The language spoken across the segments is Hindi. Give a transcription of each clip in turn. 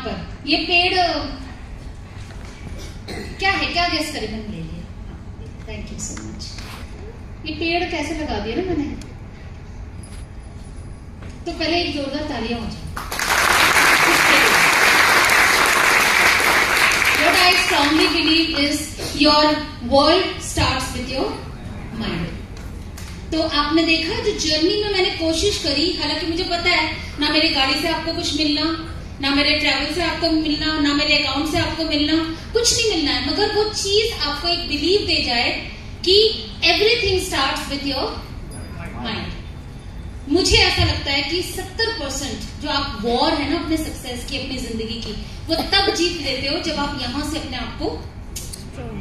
पर ये पेड़ क्या है, क्या गेस करें? मैंने ले लिया, थैंक यू सो मच। ये पेड़ कैसे लगा दिया ना मैंने, तो पहले एक जोरदार तालियां हो जाए। What I strongly believe is your world starts with your mind. तो आपने देखा जो जर्नी में मैंने कोशिश करी, हालांकि मुझे पता है ना मेरी गाड़ी से आपको कुछ मिलना, ना मेरे ट्रैवल से आपको मिलना, ना मेरे अकाउंट से आपको मिलना, कुछ नहीं मिलना है, मगर वो चीज आपको एक बिलीव दे जाए कि everything starts with your mind. मुझे ऐसा लगता है कि 70% जो आप वॉर है ना अपने सक्सेस की, अपनी जिंदगी की, वो तब जीत लेते हो जब आप यहां से अपने आप को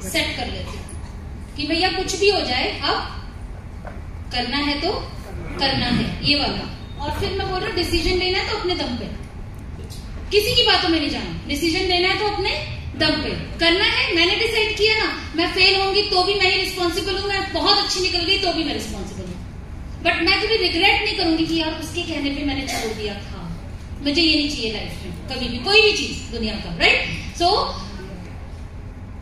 सेट कर लेते हो कि भैया कुछ भी हो जाए, अब करना है तो करना है, ये वाला। और फिर मैं बोल रहा हूँ डिसीजन लेना है तो अपने दम पे, किसी की बातों में नहीं जाना, डिसीजन लेना है तो अपने दम पे करना है। मैंने डिसाइड किया ना, मैं फेल होंगी तो भी मैं ही रिस्पॉन्सिबल हूँ, मैं बहुत अच्छी निकल गई तो भी मैं रिस्पॉन्सिबल हूँ, बट मैं कभी रिग्रेट नहीं करूंगी कि यार उसके कहने पे मैंने छोड़ दिया था। मुझे ये नहीं चाहिए लाइफ में कभी भी, कोई भी चीज दुनिया का, राइट? सो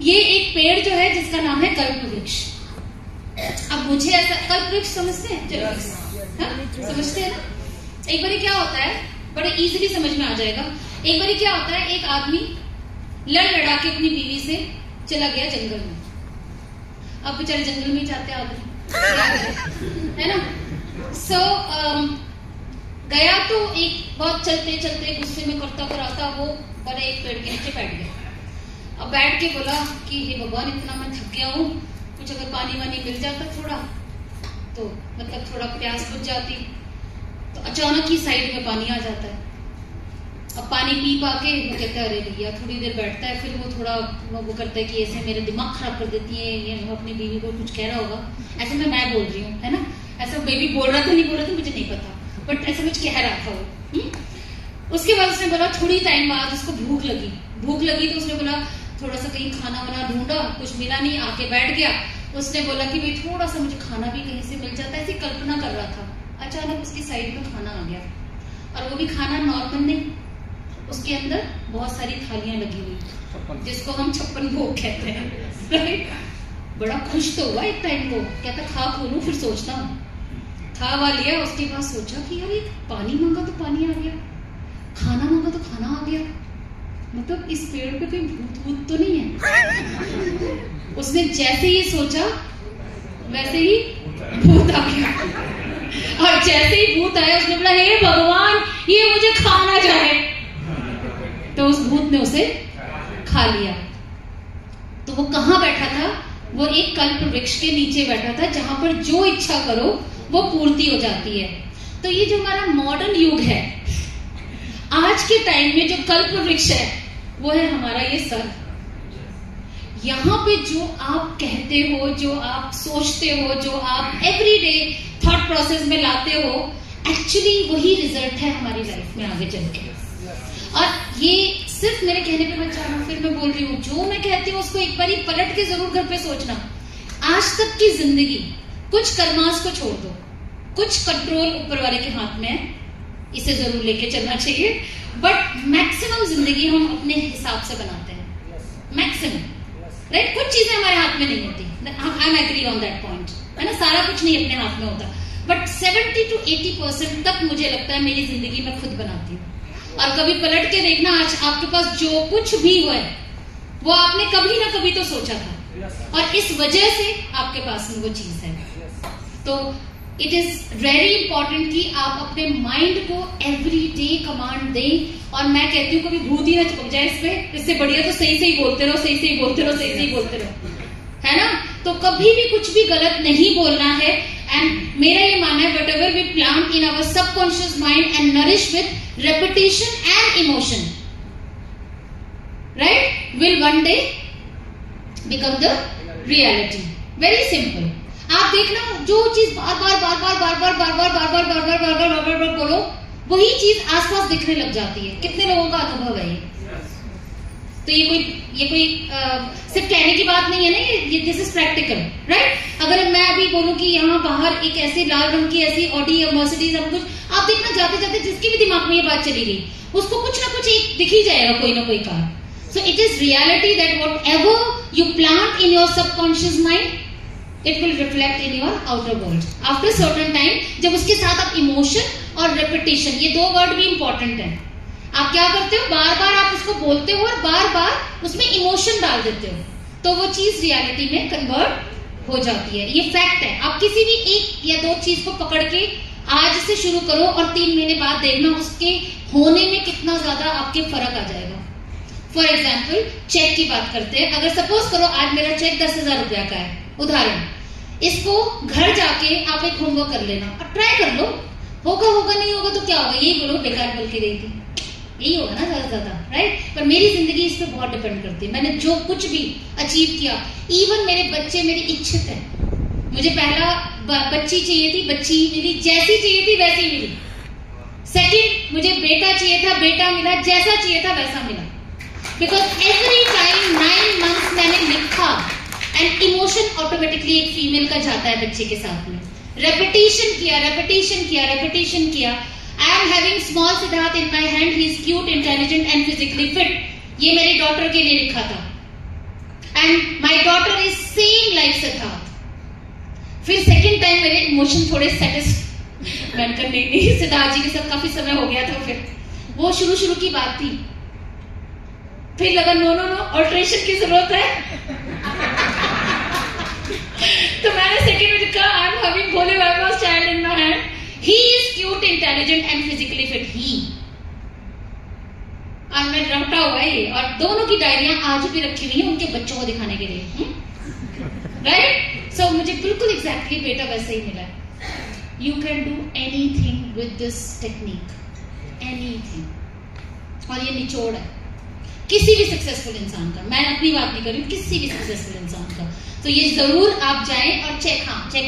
ये एक पेड़ जो है जिसका नाम है कल्प वृक्ष। अब मुझे ऐसा, कल्प वृक्ष समझते हैं? समझते हैं ना? एक बार क्या होता है, बड़े इजीली समझ में आ जाएगा। एक बार क्या होता है, एक आदमी लड़ा के अपनी बीवी से चला गया जंगल में। अब बेचारे जंगल में ही जाते आदमी, है ना? सो गया तो एक बहुत चलते चलते गुस्से में करता कराता वो बड़े एक पेड़ के नीचे बैठ गया। अब बैठ के बोला कि हे भगवान, इतना मैं थक गया हूँ, कुछ अगर पानी वानी मिल जाता थोड़ा तो मतलब थोड़ा प्यास बुझ जाती। तो अचानक ही साइड में पानी आ जाता है। अब पानी पी पाके वो कहता है अरे भैया, थोड़ी देर बैठता है, फिर वो थोड़ा वो करता है कि ऐसे मेरे दिमाग खराब कर देती है ये, वो अपनी बीवी को कुछ कह रहा होगा, ऐसे में मैं बोल रही हूँ, है ना? ऐसा बेबी बोल रहा था नहीं बोल रहा था मुझे नहीं पता, बट ऐसा कुछ कह रहा था वो। उसके बाद उसने बोला, थोड़ी टाइम बाद उसको भूख लगी तो उसने बोला थोड़ा सा कहीं खाना वाना ढूंढा, कुछ मिला नहीं, आके बैठ गया। उसने बोला कि भाई थोड़ा सा मुझे खाना भी कहीं से मिल जाता है, ऐसी कल्पना कर रहा था। अचानक उसकी साइड में खाना आ गया, और वो भी खाना नॉर्मल नहीं, उसके अंदर बहुत सारी थालियां लगी हुई, जिसको हम 56 भोग कहते हैं, राइट? बड़ा खुश तो हुआ एक टाइम को, कहता खा खोलूं फिर सोचता हूँ। खा वा लिया, उसके बाद सोचा कि यार ये पानी मांगा तो पानी आ गया, खाना मांगा तो खाना आ गया, मतलब इस पेड़ पे कोई भूत तो नहीं है। उसने जैसे ही सोचा वैसे ही भूत आ गया, और जैसे ही भूत आया उसने बोला हे भगवान, ये मुझे खा ना जाए। तो उस भूत ने उसे खा लिया। तो वो कहां बैठा था? वो एक कल्प वृक्ष के नीचे बैठा था, जहां पर जो इच्छा करो वो पूर्ति हो जाती है। तो ये जो हमारा मॉडर्न युग है, आज के टाइम में जो कल्प वृक्ष है वो है हमारा ये सर। यहाँ पे जो आप कहते हो, जो आप सोचते हो, जो आप एवरीडे थॉट प्रोसेस में लाते हो, एक्चुअली वही रिजल्ट है हमारी लाइफ में आगे चल के। और ये सिर्फ मेरे कहने पे मत जाना, फिर मैं बोल रही हूँ, जो मैं कहती हूँ उसको एक बार ही पलट के जरूर घर पे सोचना। आज तक की जिंदगी, कुछ कर्मास को छोड़ दो, कुछ कंट्रोल ऊपर वाले के हाथ में है, इसे जरूर लेके चलना चाहिए, बट मैक्सिमम जिंदगी हम अपने हिसाब से बनाते हैं, मैक्सिमम, राइट? कुछ चीजें हमारे हाथ में नहीं होती, I am agree on that point, है ना? सारा कुछ नहीं अपने हाथ में होता, बट 70 to 80% तक मुझे लगता है मेरी जिंदगी में खुद बनाती हूँ। और कभी पलट के देखना, आज आपके पास जो कुछ भी हो वो आपने कभी ना कभी तो सोचा था, और इस वजह से आपके पास में वो चीज है। तो इट इज वेरी इंपॉर्टेंट कि आप अपने माइंड को एवरी डे कमांड दें। और मैं कहती हूँ कभी भूत ही ना चिपक जाए इस पे, इससे बढ़िया तो सही सही बोलते रहो, सही सही बोलते रहो, सही सही बोलते रहो, है ना? तो कभी भी कुछ भी गलत नहीं बोलना है। एंड मेरा ये मानना है, whatever we plant in our subconscious mind and nourish with repetition and emotion, right, will one day become the reality. Very simple. आप देखना, जो चीज बार बार बार बार बार बार बार बार बार बार बार बार बार बार बार बार बार बोलो, वही चीज आसपास दिखने लग जाती है। कितने लोगों का अनुभव है ये? तो ये कोई सिर्फ कहने की बात नहीं है ना, ये दिस इज प्रैक्टिकल, राइट। अगर मैं अभी बोलूं कि यहाँ बाहर एक ऐसी लाल रंग की ऐसी ऑडी या मर्सिडीज या कुछ, आप देखना जाते जाते जिसके भी दिमाग में ये बात चली गई उसको कुछ ना कुछ एक दिख ही जाएगा, कोई ना कोई car. So it is reality that what ever you plant in your subconscious mind it will reflect in your outer world after certain time. जब उसके साथ आप इमोशन और रेपिटेशन, ये दो वर्ड भी इंपॉर्टेंट है। आप क्या करते हो, बार बार आप उसको बोलते हो और बार बार उसमें इमोशन डाल देते हो, तो वो चीज रियलिटी में कन्वर्ट हो जाती है। ये फैक्ट है। आप किसी भी एक या दो चीज को पकड़ के आज से शुरू करो और 3 महीने बाद देखना उसके होने में कितना ज्यादा आपके फर्क आ जाएगा। फॉर एग्जाम्पल चेक की बात करते हैं। अगर सपोज करो आज मेरा चेक 10,000 रुपया का है, उदाहरण, इसको घर जाके आप एक होमवर्क कर लेना और ट्राई कर लो, होगा नहीं होगा तो क्या होगा, यही बोलो बेकार बोल के गई थी, यही होगा ना ज्यादा, राइट। पर मेरी जिंदगी इस पे बहुत डिपेंड करती है। मैंने जो कुछ भी अचीव किया, इवन मेरे बच्चे मेरे इच्छित है। मुझे पहला बच्ची चाहिए थी, बच्ची मिली, जैसी चाहिए थी वैसी मिली। सेकंड मुझे बेटा चाहिए था, बेटा मिला, जैसा चाहिए था वैसा मिला। बिकॉज एवरी टाइम 9 मंथ्स मैंने लिखा एंड इमोशन ऑटोमेटिकली एक फीमेल का जाता है बच्चे के साथ में। रेपिटेशन किया। I am having small Siddharth in my hand. He is cute, intelligent and physically fit. ये मेरी डॉटर के लिए लिखा था। And my daughter is same like Siddharth. फिर सेकंड टाइम मेरे इमोशन थोड़े सेटिस्फाइड करने नहीं, सिद्धार्थ जी के साथ काफी समय हो गया था। फिर वो शुरू की बात थी। फिर लगा नो ऑल्ट्रेशन की जरूरत है। तो मैंने सेकंड में कहा आई एम हैविंग भोले बाबा's child in my hand. He is cute, intelligent and physically fit. He. और मैं रटा हुआ है ये, और दोनों की डायरियां आज भी रखी हुई है उनके बच्चों को दिखाने के लिए, राइट। सो मुझे बिल्कुल एग्जैक्टली बेटा वैसे ही मिला है। You can do anything with this technique, anything. और ये निचोड़ है किसी भी सक्सेसफुल इंसान का, मैं अपनी बात नहीं कर रही हूँ, किसी भी सक्सेसफुल इंसान का। तो ये जरूर आप जाएं और चेक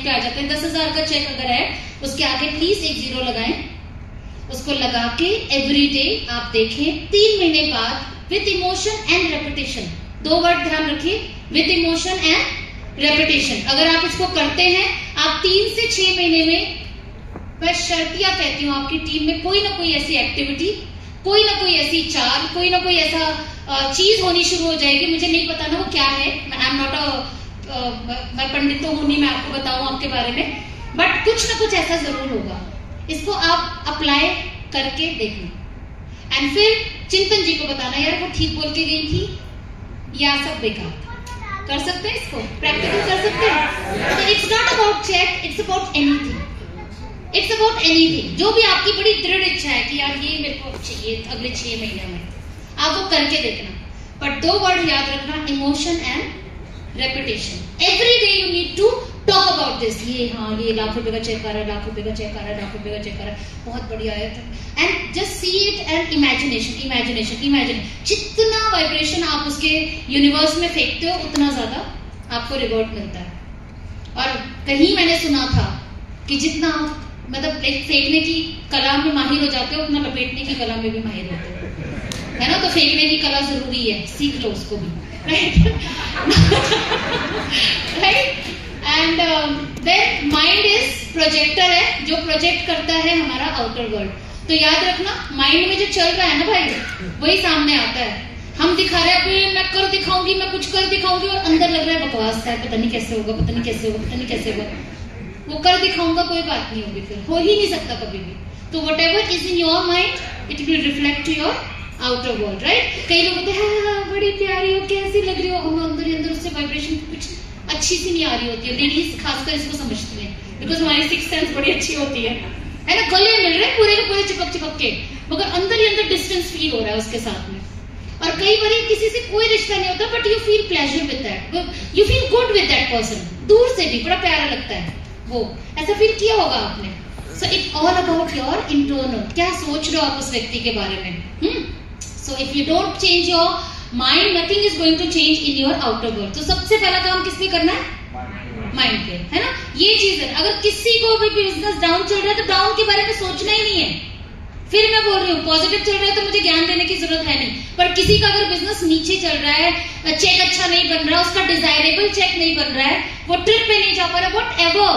पे आ जाते हैं। 10,000 का चेक अगर है उसके आगे प्लीज एक 0 लगाएं, उसको लगा के एवरी डे आप देखें 3 महीने बाद with emotion and repetition. 2 word ध्यान रखिए, विद इमोशन एंड रेपिटेशन। अगर आप इसको करते हैं, आप 3 से 6 महीने में, मैं शर्तिया कहती हूँ, आपकी टीम में कोई ना कोई ऐसी एक्टिविटी, कोई ना कोई ऐसी चाल, कोई ना कोई ऐसा चीज होनी शुरू हो जाएगी। मुझे नहीं पता ना वो क्या है, आई एम नॉट मैं पंडित तो हूं नहीं, मैं आपको बताऊं आपके बारे में, बट कुछ ना कुछ ऐसा जरूर होगा। इसको आप अप्लाई करके देखना एंड फिर चिंतन जी को बताना, यार वो ठीक बोल के गई थी या सब बेकार। कर सकते हैं इसको, प्रैक्टिकल कर सकते हैं। तो it's not about check, it's about anything. It's about anything. जो भी आपकी बड़ी दृढ़ इच्छा है कि यार ये मेरे को चाहिए अगले 6 महीने में, आप वो करके देखना। बट 2 वर्ड याद रखना, emotion and repetition. Every day you need to talk about this. ये लाख रुपए का चेक आ रहा है, लाख रुपए का चेक आ रहा है, लाख रुपए का चेक आ रहा है, बहुत बढ़िया है। And just see it and imagine. जितना वाइब्रेशन आप उसके यूनिवर्स में फेंकते हो उतना ज्यादा आपको रिवॉर्ड मिलता है। और कहीं मैंने सुना था कि जितना मतलब फेंकने की कला में माहिर हो जाते हो उतना लपेटने की कला में भी माहिर होते हो, है ना। तो फेंकने की कला जरूरी है, सीख लो उसको भी, right. And then mind is projector है, जो प्रोजेक्ट करता है हमारा आउटर वर्ल्ड। तो याद रखना, माइंड में जो चल रहा है ना भाई, वही सामने आता है। हम दिखा रहे हैं अभी मैं कर दिखाऊंगी, मैं कुछ कर दिखाऊंगी, और अंदर लग रहा है बकवास है, पता नहीं कैसे होगा, पता नहीं कैसे होगा। वो कर दिखाऊंगा कोई बात नहीं होगी, फिर हो ही नहीं सकता कभी भी। तो whatever is in your mind it will reflect to your outer world, right. कई लोग बोलते हैं बड़ी प्यारी हो, कैसी लग रही हो, अंदर ही अंदर उससे वाइब्रेशन कुछ अच्छी सी नहीं आ रही होती है। लेडीज खासकर इसको समझती है, बिकॉज हमारी सिक्स सेंस बड़ी अच्छी होती है ना। गले मिल रहे पूरे के पूरे चिपक के, मगर अंदर ही अंदर डिस्टेंस फील हो रहा है उसके साथ में। और कई बार किसी से कोई रिश्ता नहीं होता, but you feel pleasure with that, you feel good with that person. दूर से भी बड़ा प्यारा लगता है, वो ऐसा फील किया होगा आपने। So it's all about your internal, क्या सोच रहे हो आप उस व्यक्ति के बारे में। So if you don't change your mind, nothing is going to change in your outer world. तो सबसे पहला काम किस पे करना है, माइंड पे, है ना। ये चीज है, अगर किसी को भी बिजनेस डाउन चल रहा है तो डाउन के बारे में सोचना ही नहीं है, फिर मैं बोल रही हूँ पॉजिटिव चल रहा है तो मुझे ज्ञान देने की जरूरत है नहीं, पर किसी का अगर बिजनेस नीचे चल रहा है, चेक अच्छा नहीं बन रहा, उसका डिजायरेबल चेक नहीं बन रहा है, वो ट्रिप पे नहीं जा पा रहा, वॉट एवर,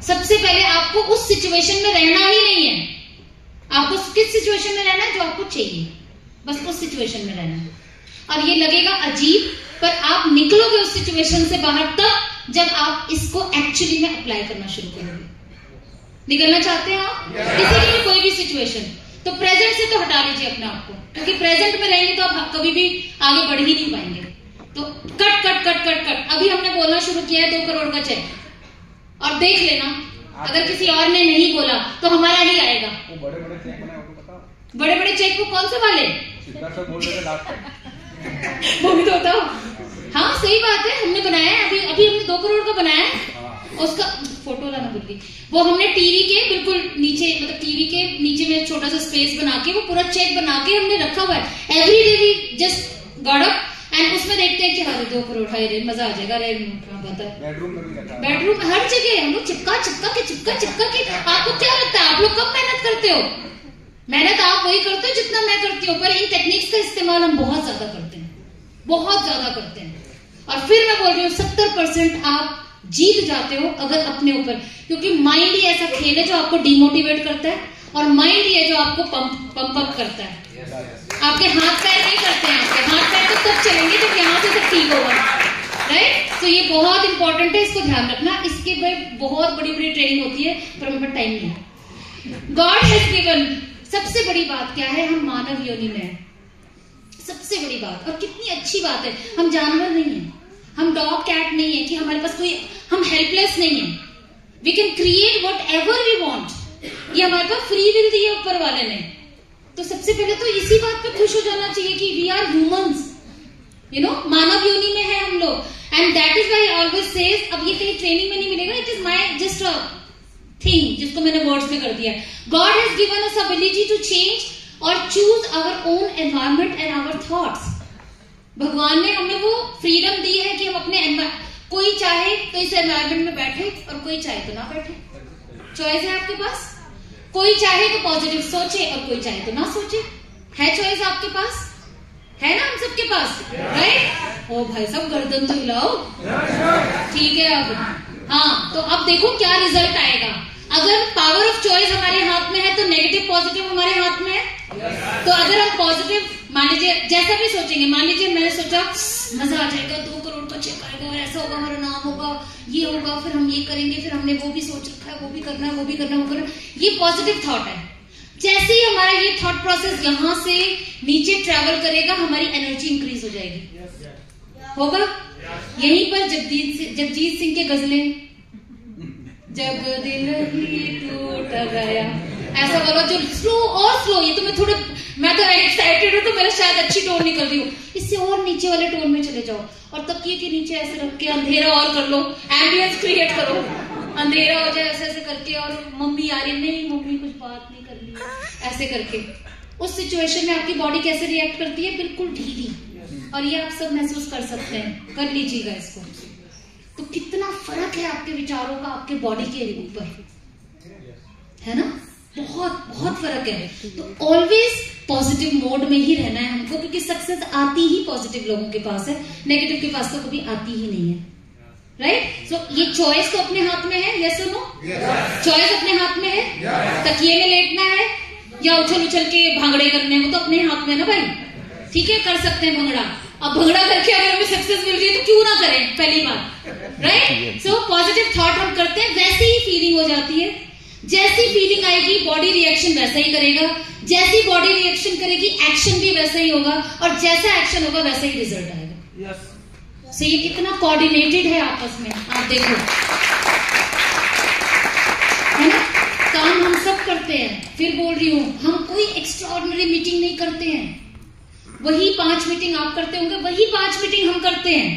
सबसे पहले आपको उस सिचुएशन में रहना ही नहीं है। आपको किस सिचुएशन में रहना है? जो आपको चाहिए, बस उस सिचुएशन में रहना है। और ये लगेगा अजीब, पर आप निकलोगे उस सिचुएशन से बाहर तब जब आप इसको एक्चुअली में अप्लाई करना शुरू करोगे। निकलना चाहते हैं आप किसी की कोई भी सिचुएशन, तो प्रेजेंट से तो हटा लीजिए अपने आप को, क्योंकि प्रेजेंट में रहेंगे तो आप कभी भी आगे बढ़ ही नहीं पाएंगे। तो cut cut cut cut cut. अभी हमने बोलना शुरू किया है 2 करोड़ का चेक, और देख लेना अगर किसी और ने नहीं बोला तो हमारा ही आएगा। वो बड़े बड़े चेक बनाए, आपको पता? बड़े बड़े चेक को कौन से वाले? बोल रहे थे लास्ट वो भी तो बताओ। हाँ सही बात है, हमने बनाया है, अभी हमने 2 करोड़ का बनाया है। उसका फोटो लाना भूल गई। वो हमने टीवी के बिल्कुल नीचे, मतलब टीवी के नीचे में छोटा सा स्पेस बना के वो पूरा चेक बना के हमने रखा हुआ है। Every day we just got up and उसमें देखते हैं कि हाँ 2 करोड़, हाय रे मजा आ जाएगा रे। बेडरूम हर जगह हम लोग चिपका के। आपको क्या लगता है आप लोग कब मेहनत करते हो? मेहनत आप वही करते हो जितना मैं करती हूँ, पर इन टेक्निक्स का इस्तेमाल हम बहुत ज्यादा करते हैं, बहुत ज्यादा करते हैं। और फिर मैं बोल रही हूँ 70% आप जीत जाते हो अगर अपने ऊपर, क्योंकि माइंड ही ऐसा खेल है जो आपको डिमोटिवेट करता है, और माइंड ही है जो आपको पंप अप करता है। आपके हाथ पैर नहीं करते हैं, आपके हाथ पैर तो तब चलेंगे जब यहाँ से सब ठीक होगा, राइट? तो ये बहुत इंपॉर्टेंट है, इसको ध्यान रखना। इसके बहुत बड़ी बड़ी ट्रेनिंग होती है, पर हमारे पास टाइम नहीं है। गॉड हैज गिवन, सबसे बड़ी बात क्या है? हम मानव योनि में है, सबसे बड़ी बात। और कितनी अच्छी बात है, हम जानवर नहीं है, हम डॉग कैट नहीं है कि हमारे पास कोई, हम हेल्पलेस नहीं है। We can create whatever we want, ये हमारे पास फ्री विल दी है ऊपर वाले ने। तो सबसे पहले तो इसी बात पे खुश हो जाना चाहिए कि we are humans, you know, मानव योनि में है हम लोग। And that is why I always says, अब ये कहीं ट्रेनिंग में नहीं मिलेगा, it is my just a thing जिसको मैंने वर्ड्स में कर दिया है। God has given us ability to change और choose our own environment and our thoughts. भगवान ने हमें वो फ्रीडम दी है कि हम अपने, कोई चाहे तो इस एनवायरमेंट में बैठे और कोई चाहे तो ना बैठे, चॉइस है आपके पास। कोई चाहे तो पॉजिटिव सोचे और कोई चाहे तो ना सोचे, है चॉइस आपके पास, है ना, हम सबके पास, राइट? ओ भाई सब गर्दन तो हिलाओ, ठीक है। अब हाँ, तो अब देखो क्या रिजल्ट आएगा। अगर पावर ऑफ चॉइस हमारे हाथ में है तो नेगेटिव पॉजिटिव हमारे हाथ में है। तो अगर हम पॉजिटिव, मान लीजिए जैसा भी सोचेंगे, मान लीजिए मैंने सोचा मजा आ जाएगा, 2 करोड़ का चेक आएगा, ऐसा होगा, हमारा नाम होगा, ये होगा, फिर हम ये करेंगे, फिर हमने वो भी सोच रखा है, वो भी करना है, वो भी करना है, वो करना है। ये पॉजिटिव थॉट है। जैसे ही हमारा ये थॉट प्रोसेस यहाँ से नीचे ट्रेवल करेगा, हमारी एनर्जी इंक्रीज हो जाएगी। होगा यहीं पर जगजीत सिंह के गजलें, जब दिल ही टूट गया, ऐसा वाला जो स्लो और स्लो, ये तो मैं तो एक्साइटेड हूँ तो मेरा शायद अच्छी टोन निकल रही हूँ, इससे और नीचे वाले टोन में चले जाओ और तकिए के नीचे ऐसे रख के अंधेरा और कर लो, एम्बियंस क्रिएट करो, अंधेरा हो जाए ऐसे ऐसे करके, और मम्मी आ रही, नहीं मम्मी कुछ बात नहीं कर रही, ऐसे करके। उस सिचुएशन में आपकी बॉडी कैसे रिएक्ट करती है? बिल्कुल ढीली। और ये आप सब महसूस कर सकते हैं, कर लीजिएगा इसको। तो कितना फर्क है आपके विचारों का आपके बॉडी के ऊपर, है ना? बहुत बहुत फर्क है। तो ऑलवेज पॉजिटिव मोड में ही रहना है हमको, क्योंकि सक्सेस आती ही पॉजिटिव लोगों के पास है, नेगेटिव के पास तो कभी आती ही नहीं है, राइट? सो ये चॉइस तो अपने हाथ में है, यस और नो? चॉइस अपने हाथ में है। तकिए में लेटना है या उछल उछल के भांगड़े करने हैं, वो तो अपने हाथ में है ना भाई, ठीक है, कर सकते हैं भंगड़ा। अब भंगड़ा करके अगर हमें सक्सेस मिल रही है तो क्यों ना करें, पहली बात, राइट? सो पॉजिटिव थॉट हम करते हैं, वैसे ही फीलिंग हो जाती है। जैसी फीलिंग आएगी बॉडी रिएक्शन वैसा ही करेगा, जैसी बॉडी रिएक्शन करेगी एक्शन भी वैसा ही होगा, और जैसा एक्शन होगा वैसा ही रिजल्ट आएगा। सो ये कितना कोऑर्डिनेटेड है आपस में, आप देखो, है ना? काम हम सब करते हैं। फिर बोल रही हूं, हम कोई एक्स्ट्राऑर्डिनरी मीटिंग नहीं करते हैं। वही 5 मीटिंग आप करते होंगे, वही 5 मीटिंग हम करते हैं,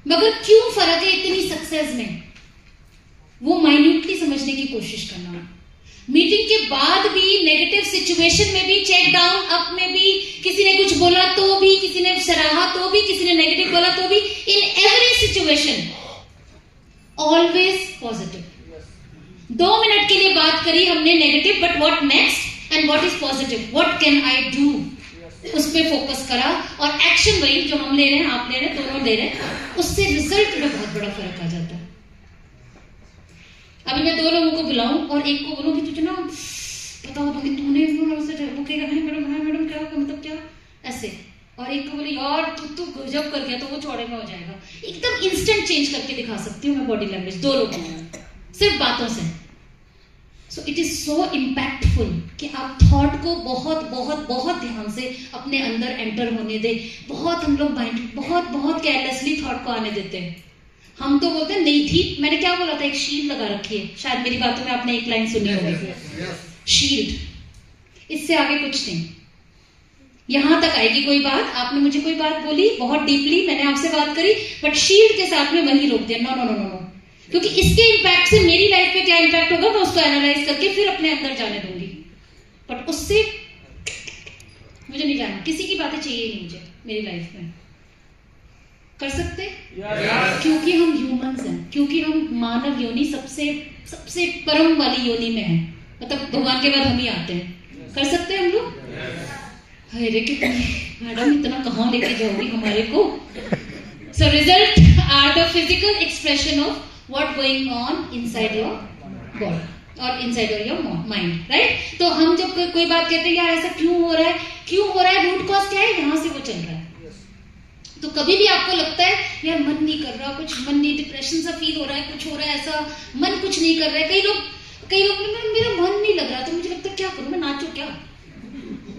मगर क्यों फर्क है इतनी सक्सेस में? वो माइन्यूटली समझने की कोशिश करना। मीटिंग के बाद भी, नेगेटिव सिचुएशन में भी, चेक डाउन अप में भी, किसी ने कुछ बोला तो भी, किसी ने सराहा तो भी, किसी ने नेगेटिव बोला तो भी, in every situation always positive. 2 minute के लिए बात करी हमने negative, but what next? And what is positive, what can I do, उस पर फोकस करा और एक्शन वही जो हम ले रहे हैं, आप ले रहे हैं, दोनों ले रहे हैं, उससे रिजल्ट में बहुत बड़ा फर्क आ जाता है। अभी मैं 2 लोगों को बुलाऊं और एक को बोलूं कि तुझे ना बताओ तो कि तूने वो कहेगा नहीं मैडम क्या मतलब क्या ऐसे, और एक को बोले यार तू गजब कर गया, तो वो चौड़े में हो जाएगा। एकदम इंस्टेंट चेंज करके दिखा सकती हूँ मैं बॉडी लैंग्वेज 2 लोगों में, सिर्फ बातों से। So it is so impactful कि आप थॉट को बहुत बहुत बहुत ध्यान से अपने अंदर एंटर होने दे। बहुत हम लोग माइंड बहुत केयरलेसली थॉट को आने देते हैं। हम तो बोलते हैं नहीं थी, मैंने क्या बोला था, एक शील्ड लगा रखी है, शायद मेरी बातों में आपने एक लाइन सुनी होगी, शील्ड, इससे आगे कुछ नहीं। यहां तक आएगी कोई बात, आपने मुझे कोई बात बोली बहुत डीपली, मैंने आपसे बात करी, बट शील्ड के साथ में वहीं रोक दिया, नो नो नो नो, क्योंकि इसके इम्पैक्ट से मेरी लाइफ में क्या इम्पैक्ट होगा मैं उसको एनालाइज करके फिर अपने अंदर जाने दूंगी। बट उससे मुझे नहीं जाना, किसी की बातें चाहिए नहीं मुझे मेरी लाइफ में। कर सकते क्योंकि हम ह्यूमंस हैं, क्योंकि हम मानव योनि सबसे परम वाली योनि में है, मतलब भगवान के बाद हम ही आते हैं। कर सकते हैं हम लोग? अरे कितनी मैडम इतना कहाँ लेके जाओगी हमारे को। So result are the physical expression of what going on inside your body और इनसाइड योर माइंड, राइट। तो हम जब कोई बात कहते हैं यार ऐसा क्यों हो रहा है, रूट कॉज क्या है, यहां से वो चल रहा है। तो कभी भी आपको लगता है यार मन नहीं कर रहा, कुछ मन नहीं, डिप्रेशन सा फील हो रहा है, कुछ हो रहा है ऐसा, मन कुछ नहीं कर रहा है, कई लोग मेरा मन नहीं लग रहा, तो मुझे लगता है क्या करूं, मैं नाचूं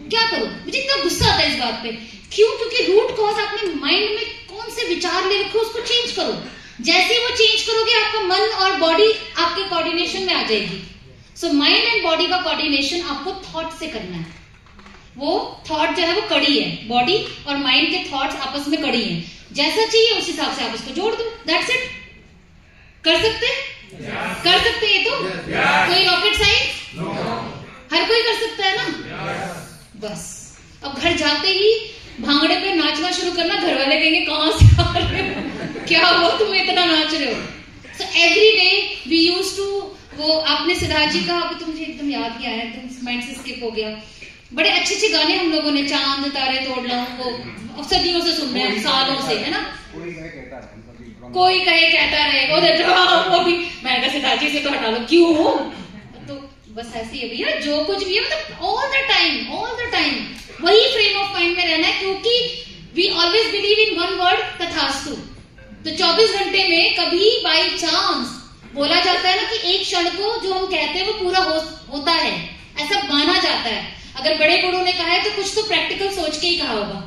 क्या करूं। मुझे इतना गुस्सा आता है इस बात पे, क्यों? क्योंकि रूट कॉज आपने माइंड में कौन से विचार ले रखे उसको चेंज करो। जैसे वो चेंज करोगे आपका मन और बॉडी आपके कोऑर्डिनेशन में आ जाएगी। सो माइंड एंड बॉडी का कोऑर्डिनेशन आपको थॉट से करना है। वो थॉट जो है वो कड़ी है, बॉडी और माइंड के थॉट्स आपस में कड़ी हैं, जैसा चाहिए उस हिसाब से आप उसको जोड़ दो, दैट्स इट। कर सकते कर सकते ये तो कोई रॉकेट साइंस हर कोई कर सकता है ना। बस अब घर जाते ही भांगड़े पे नाचना शुरू करना, घर वाले कहेंगे कहां से आ रहे हो, क्या हुआ तुम इतना नाच रहे हो। So every day we used to, वो आपने सिद्धार्थ जी का, अभी तो मुझे एकदम याद नहीं आया, एकदम माइंड से स्किप हो गया। बड़े अच्छे गाने हम लोगों ने, चांद तारे तोड़ लो, वो सदियों से सुन रहे हैं, सालों से, है ना। कोई कहे कहता रहे, वो भी मैं कहा सिद्धार्थ जी से तो हटा लो, क्यों हो, तो बस ऐसे ही भैया जो कुछ भी है, मतलब ऑल द टाइम वही फ्रेम ऑफ माइंड में रहना है, क्योंकि we always believe in one word, तथास्तु। तो 24 घंटे में कभी बाई चांस बोला जाता है ना कि एक क्षण को जो हम कहते हैं वो पूरा होता है, ऐसा माना जाता है। अगर बड़े बड़ों ने कहा है तो कुछ तो प्रैक्टिकल सोच के ही कहा होगा।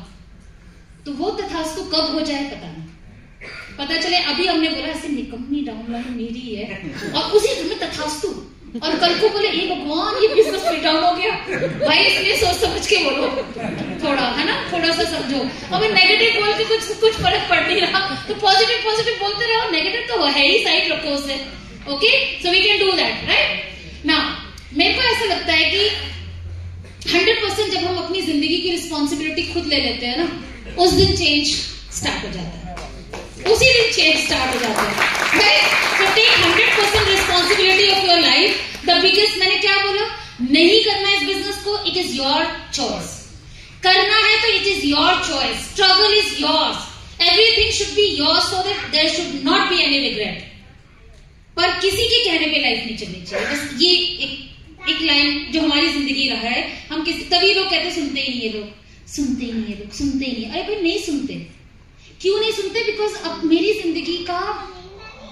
तो वो तथास्तु कब हो जाए पता नहीं, पता चले अभी हमने बोला ऐसे निकम्मी डाउनलाइन मेरी है और उसी में तथास्तु, और कल को बोले ये भगवान ये बिजनेस पे डाउन हो गया। भाई इसलिए सोच समझ के बोलो थोड़ा, है ना, थोड़ा सा समझो। अगर नेगेटिव बोल के कुछ फर्क पड़ नहीं रहा तो पॉजिटिव बोलते रहो, नेगेटिव तो है ही, साइड रखो उसे। Okay, so we can do that, right. Now मेरे को ऐसा लगता है कि 100% जब हम अपनी जिंदगी की रिस्पॉन्सिबिलिटी खुद ले लेते हैं ना, उस दिन चेंज स्टार्ट हो जाता है, उसी दिन चेंज स्टार्ट हो जाता है, right. So take 100% responsibility of your life. The biggest, मैंने क्या बोला, नहीं करना इस बिजनेस को, इट इज योर चॉइस। करना है तो it is your choice, struggle is yours, everything should be yours, so that there should not be any regret. पर किसी के कहने पे लाइफ नहीं चलनी चाहिए। बस ये एक लाइन जो हमारी जिंदगी रहा है, हम किसी, तभी लोग कहते सुनते ही नहीं है लोग, सुनते ही नहीं है लोग, सुनते ही नहीं। अरे भाई नहीं सुनते, क्यों नहीं सुनते? बिकॉज अब मेरी जिंदगी का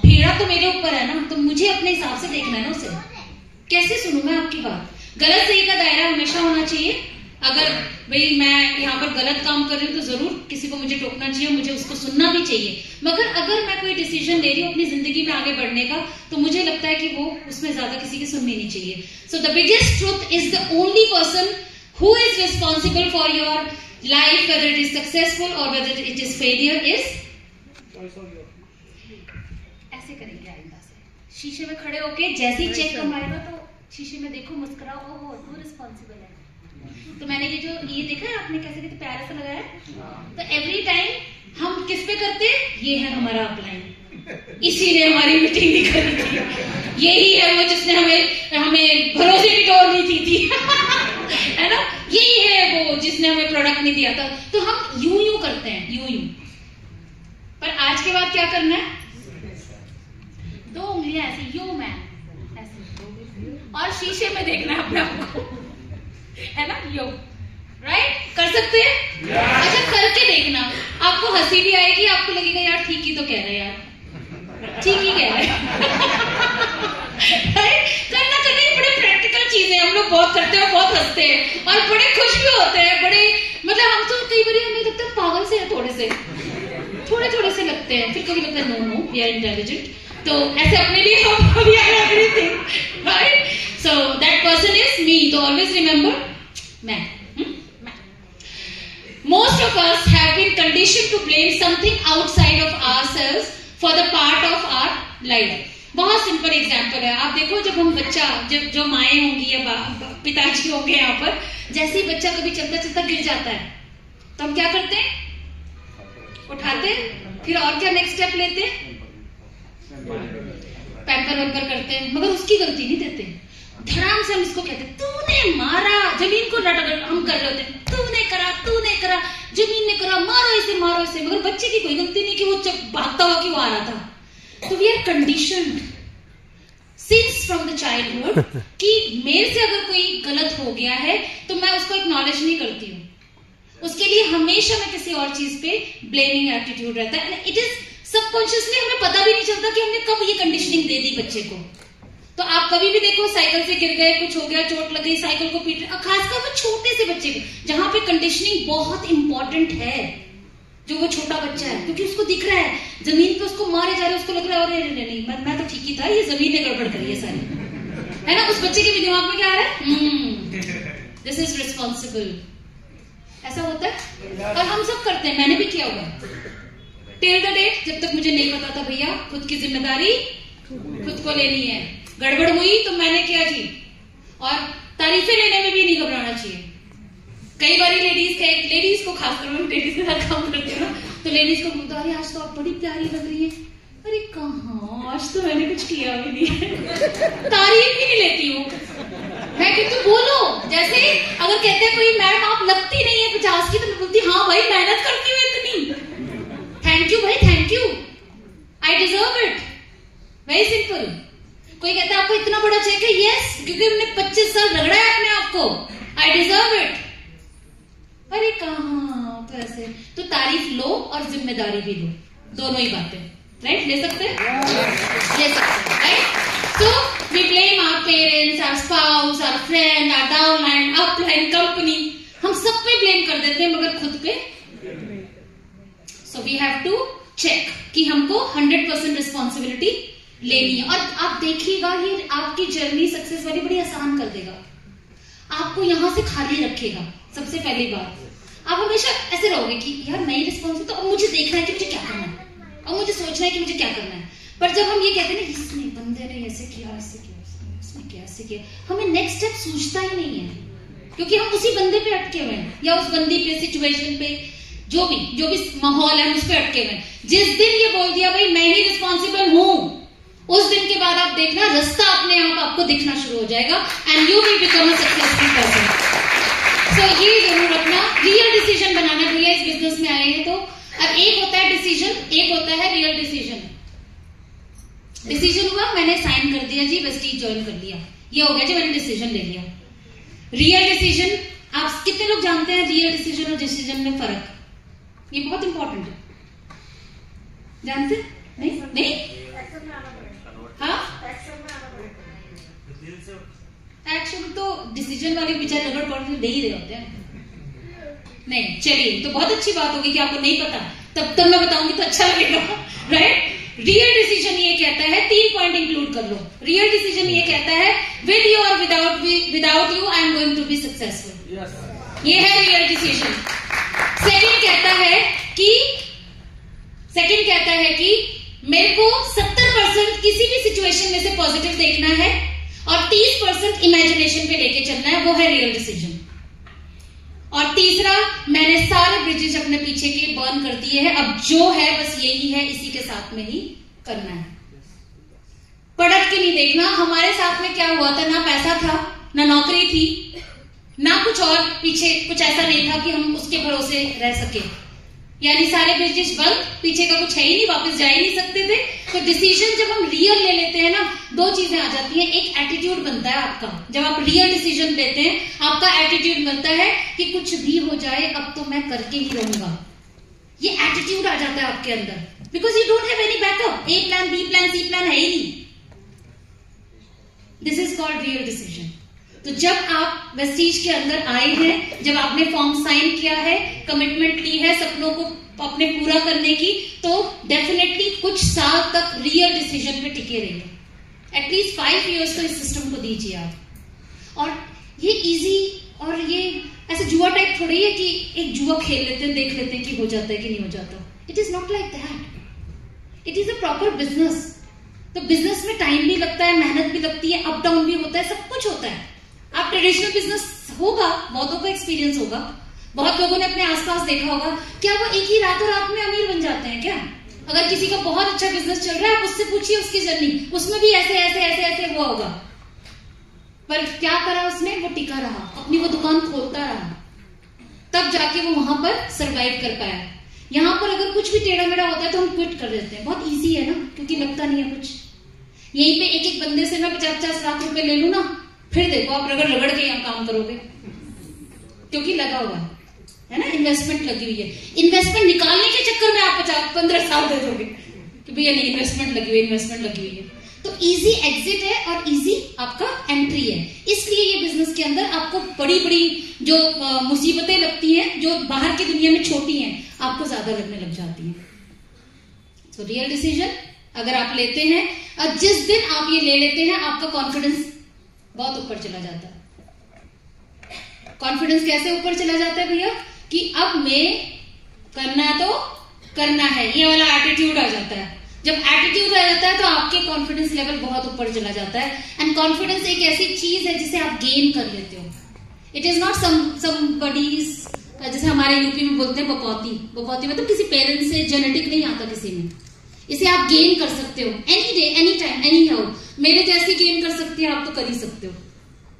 फेरा तो मेरे ऊपर है ना, तो मुझे अपने हिसाब से देखना है ना उसे। कैसे सुनूं मैं आपकी बात? गलत सही का दायरा हमेशा होना चाहिए। अगर भाई मैं यहाँ पर गलत काम कर रही हूँ तो जरूर किसी को मुझे टोकना चाहिए, मुझे उसको सुनना भी चाहिए। मगर अगर मैं कोई डिसीजन ले रही हूँ अपनी जिंदगी में आगे बढ़ने का, तो मुझे लगता है कि वो उसमें ज्यादा किसी की सुननी नहीं चाहिए। So the biggest truth is the only person who is responsible for your life, whether it is successful or whether it is failure, is ऐसे करेंगे आइंदा से, शीशे में खड़े होके जैसे ही चेक कमाएगा तो शीशे में देखो, मुस्कुराओ, ओहो तू रिस्पॉन्सिबल है। तो मैंने ये देखा है आपने कैसे कितने प्यारे से लगाया है। तो एवरी टाइम हम किस पे करते हैं, ये है हमारा अपलाइन, इसी ने हमारी मीटिंग भी करी थी, यही है वो जिसने हमें भरोसे की डोर नहीं दी थी। है ना, यही है वो जिसने हमें प्रोडक्ट नहीं दिया था। तो हम यूं करते हैं, यूं। पर आज के बाद क्या करना है? 2 उंगलियां ऐसे, यू मैन ऐसे, और शीशे में देखना है अपने आप को, है ना, यो, राइट? कर सकते हैं? अच्छा, करके देखना, आपको हंसी भी आएगी, आपको लगेगा यार ठीक ही तो कह रहे हैं, यार ठीक ही कह रहे हैं। करना बड़े प्रैक्टिकल चीजें हम लोग बहुत करते हैं, बहुत हंसते हैं और बड़े खुश भी होते हैं, बड़े मतलब हम तो कई बार हमें लगता है पागल से है, थोड़े से लगते हैं, फिर कभी लगता है नो वी आर इंटेलिजेंट। तो ऐसे अपने लिए हम we are everything, right? So that person is me. तो ऑलवेज रिमेंबर, मैं। Most of us have been conditioned to blame something outside of ourselves for the part of our life. बहुत सिंपल एग्जाम्पल है, आप देखो जब हम बच्चा, जब जो माएँ होंगी या पिताजी होंगे यहाँ पर, जैसे ही बच्चा कभी चलता चलता गिर जाता है तो हम क्या करते हैं? उठाते, फिर और क्या नेक्स्ट स्टेप लेते? पैम्पर वैम्पर करते हैं, मगर उसकी गलती नहीं देते, धड़ाम से हम इसको कहते हैं तूने मारा, जमीन को रट हम कर रहे होते हैं, तूने करा, जमीन ने करा, मारो इसे, मगर बच्चे की कोई गलती नहीं कि वो भागता हुआ क्यों आ रहा था। तो we are conditioned since from the childhood कि मेरे से अगर कोई गलत हो गया है तो मैं उसको एक्नॉलेज नहीं करती हूँ, उसके लिए हमेशा मैं किसी और चीज पे ब्लेमिंग एटीट्यूड रहता है। इट इज सबकॉन्शियसली, हमें पता भी नहीं चलता कि हमने कब ये कंडीशनिंग दे दी बच्चे को। तो आप कभी भी देखो साइकिल से गिर गए, कुछ हो गया, चोट लग गई, साइकिल को पीट रहे, खासकर वो छोटे से बच्चे को, जहां पे कंडीशनिंग बहुत इंपॉर्टेंट है, जो वो छोटा बच्चा है, क्योंकि उसको दिख रहा है जमीन पे उसको मारे जा रहे, उसको लग रहा है अरे नहीं मैं तो ठीक ही था, ये जमीन ने गड़बड़ करी है सारी, है ना? उस बच्चे के भी दिमाग में क्या आ रहा है? This is responsible. ऐसा होता है और हम सब करते हैं, मैंने भी किया हुआ टिल द डेट, जब तक मुझे नहीं पता था भैया खुद की जिम्मेदारी खुद को लेनी है। गड़बड़ हुई तो मैंने किया जी, और तारीफें लेने में भी नहीं घबराना चाहिए। कई बार लेडीज को, खासकर मैं लेडीज के साथ काम करती हूँ, तो लेडीज को बोलता अरे आज तो आप बड़ी प्यारी लग रही है, अरे कहाँ, आज तो मैंने कुछ किया भी नहीं है। तारीफ भी नहीं लेती हूँ मैं, कि तुम बोलो, जैसे अगर कहते हैं कोई मैम आप लगती नहीं है 50 की, तो मैं बोलती हाँ भाई मेहनत करती हूँ इतनी, थैंक यू भाई, thank you, I deserve it, very simple. कोई कहता है आपको इतना बड़ा चेक है, यस, क्योंकि हमने 25 साल रगड़ा है अपने आप को, आई डिजर्व इट। अरे कहाँ, तो ऐसे तो तारीफ लो और जिम्मेदारी भी लो, दोनों ही बातें, राइट? ले सकते हैं, ले सकते हैं, right? So we blame our parents, our spouse, our friend, our downline, upline, company, हम सब पे ब्लेम कर देते हैं मगर खुद पे। So we have to check कि हमको 100% रिस्पॉन्सिबिलिटी लेनी है। और आप देखिएगा ये आपकी जर्नी सक्सेस वाली बड़ी आसान कर देगा, आपको यहां से खाली रखेगा। सबसे पहली बात, आप हमेशा ऐसे रहोगे कि यार मैं ही रिस्पॉन्सिबल, तो अब मुझे देखना है कि मुझे क्या करना है, और मुझे सोचना है कि मुझे क्या करना है। पर जब हम ये कहते हैं ना इसने, बंदे ने ऐसे किया, ऐसे किया, हमें नेक्स्ट स्टेप सूझता ही नहीं है, क्योंकि हम उसी बंदे पे अटके हुए हैं, या उस बंदी पे, सिचुएशन पे, जो भी माहौल है उस पे अटके हुए हैं। जिस दिन ये बोल दिया भाई मैं ही रिस्पॉन्सिबल हूं, उस दिन के बाद आप देखना रास्ता अपने आप आपको दिखना शुरू हो जाएगा, and you will become a successful person. So ये जरूर रखना, रियल डिसीजन बनाना। भैया इस बिजनेस में आए हैं तो अब एक होता है डिसीजन, एक होता है रियल डिसीजन। डिसीजन हुआ, मैंने साइन कर दिया जी, वेस्टीज ज्वाइन कर लिया, ये हो गया जी, मैंने डिसीजन ले लिया। रियल डिसीजन, आप कितने लोग जानते हैं रियल डिसीजन और डिसीजन में फर्क? ये बहुत इंपॉर्टेंट है, जानते? नहीं? हाँ, एक्शन तो डिसीजन वाले बेचारे रगड़ पड़ दे ही रहे होते हैं। नहीं, चलिए तो बहुत अच्छी बात होगी कि आपको नहीं पता, तब मैं बताऊंगी तो अच्छा लगेगा, राइट? रियल डिसीजन ये कहता है, 3 पॉइंट इंक्लूड कर लो। रियल डिसीजन ये कहता है विद यू और without you I am going to be successful, ये है रियल डिसीजन। सेकंड कहता है कि मेरे को 70% किसी भी सिचुएशन में से पॉजिटिव देखना है और 30% इमेजिनेशन पे लेके चलना है, वो है रियल डिसीजन। और तीसरा, मैंने सारे ब्रिजेस अपने पीछे के बर्न कर दिए हैं, अब जो है बस यही है, इसी के साथ में ही करना है, पलट के नहीं देखना। हमारे साथ में क्या हुआ था, ना पैसा था, ना नौकरी थी, ना कुछ और पीछे कुछ ऐसा नहीं था कि हम उसके भरोसे रह सके, यानी सारे बिजनेस बंद, पीछे का कुछ है ही नहीं, वापस जा ही नहीं सकते थे। तो डिसीजन जब हम रियल ले लेते हैं ना, दो चीजें आ जाती हैं। एक एटीट्यूड बनता है आपका, जब आप रियल डिसीजन लेते हैं आपका एटीट्यूड बनता है कि कुछ भी हो जाए अब तो मैं करके ही रहूंगा। ये एटीट्यूड आ जाता है आपके अंदर, because you don't have any backup, a plan b plan c plan है ही नहीं। This is called real decision. तो जब आप वेस्टीज के अंदर आए हैं, जब आपने फॉर्म साइन किया है, कमिटमेंट ली है सपनों को अपने पूरा करने की, तो डेफिनेटली कुछ साल तक रियल डिसीजन पे टिके रहिए। एटलीस्ट 5 years तो इस सिस्टम को दीजिए आप। और ये इजी, और ये ऐसे जुआ टाइप थोड़ी है कि एक जुआ खेल लेते हैं, देख लेते हैं कि हो जाता है कि नहीं हो जाता। It is not like that, it is a proper business. तो बिजनेस में टाइम भी लगता है, मेहनत भी लगती है, अप डाउन भी होता है, सब कुछ होता है। आप ट्रेडिशनल बिजनेस होगा, बहुतों का एक्सपीरियंस होगा, बहुत लोगों ने अपने आसपास देखा होगा, क्या वो एक ही रातों रात में अमीर बन जाते हैं क्या? अगर किसी का बहुत अच्छा बिजनेस चल रहा है, आप उससे पूछिए उसकी जर्नी, उसमें भी ऐसे ऐसे ऐसे ऐसे हुआ होगा, पर क्या करा उसने? वो टिका रहा, अपनी वो दुकान खोलता रहा, तब जाके वो वहां पर सरवाइव कर पाया। यहां पर अगर कुछ भी टेढ़ा मेढ़ा होता है तो हम क्विट कर देते हैं, बहुत ईजी है ना, क्योंकि लगता नहीं है कुछ। यहीं पे एक एक बंदे से मैं 50-50 लाख रुपए ले लू ना, फिर देखो आप रगड़ रगड़ के यहाँ काम करोगे, क्योंकि लगा हुआ है ना, इन्वेस्टमेंट लगी हुई है। इन्वेस्टमेंट निकालने के चक्कर में आप 15 साल दे दोगे कि भैया नहीं, इन्वेस्टमेंट लगी हुई, इन्वेस्टमेंट लगी हुई है। तो इजी एग्जिट है और इजी आपका एंट्री है। इसलिए ये बिजनेस के अंदर आपको बड़ी बड़ी जो मुसीबतें लगती हैं, जो बाहर की दुनिया में छोटी हैं, आपको ज्यादा लगने लग जाती हैं। तो रियल डिसीजन अगर आप लेते हैं, और जिस दिन आप ये ले लेते हैं, आपका कॉन्फिडेंस बहुत ऊपर चला जाता है। कॉन्फिडेंस कैसे ऊपर चला जाता है भैया? कि अब मैं करना तो करना है, ये वाला एटीट्यूड आ जाता है। जब एटीट्यूड आ जाता है तो आपके कॉन्फिडेंस लेवल बहुत ऊपर चला जाता है। एंड कॉन्फिडेंस एक ऐसी चीज है जिसे आप गेन कर लेते हो। इट इज नॉट समबडीज, जैसे हमारे यूपी में बोलते हैं बकौती। बकौती मतलब किसी पेरेंट्स से जेनेटिक नहीं आता किसी में, इसे आप गेन कर सकते हो any day, any time, any how. मेरे जैसे गेन कर सकते हैं आप, तो कर ही सकते हो।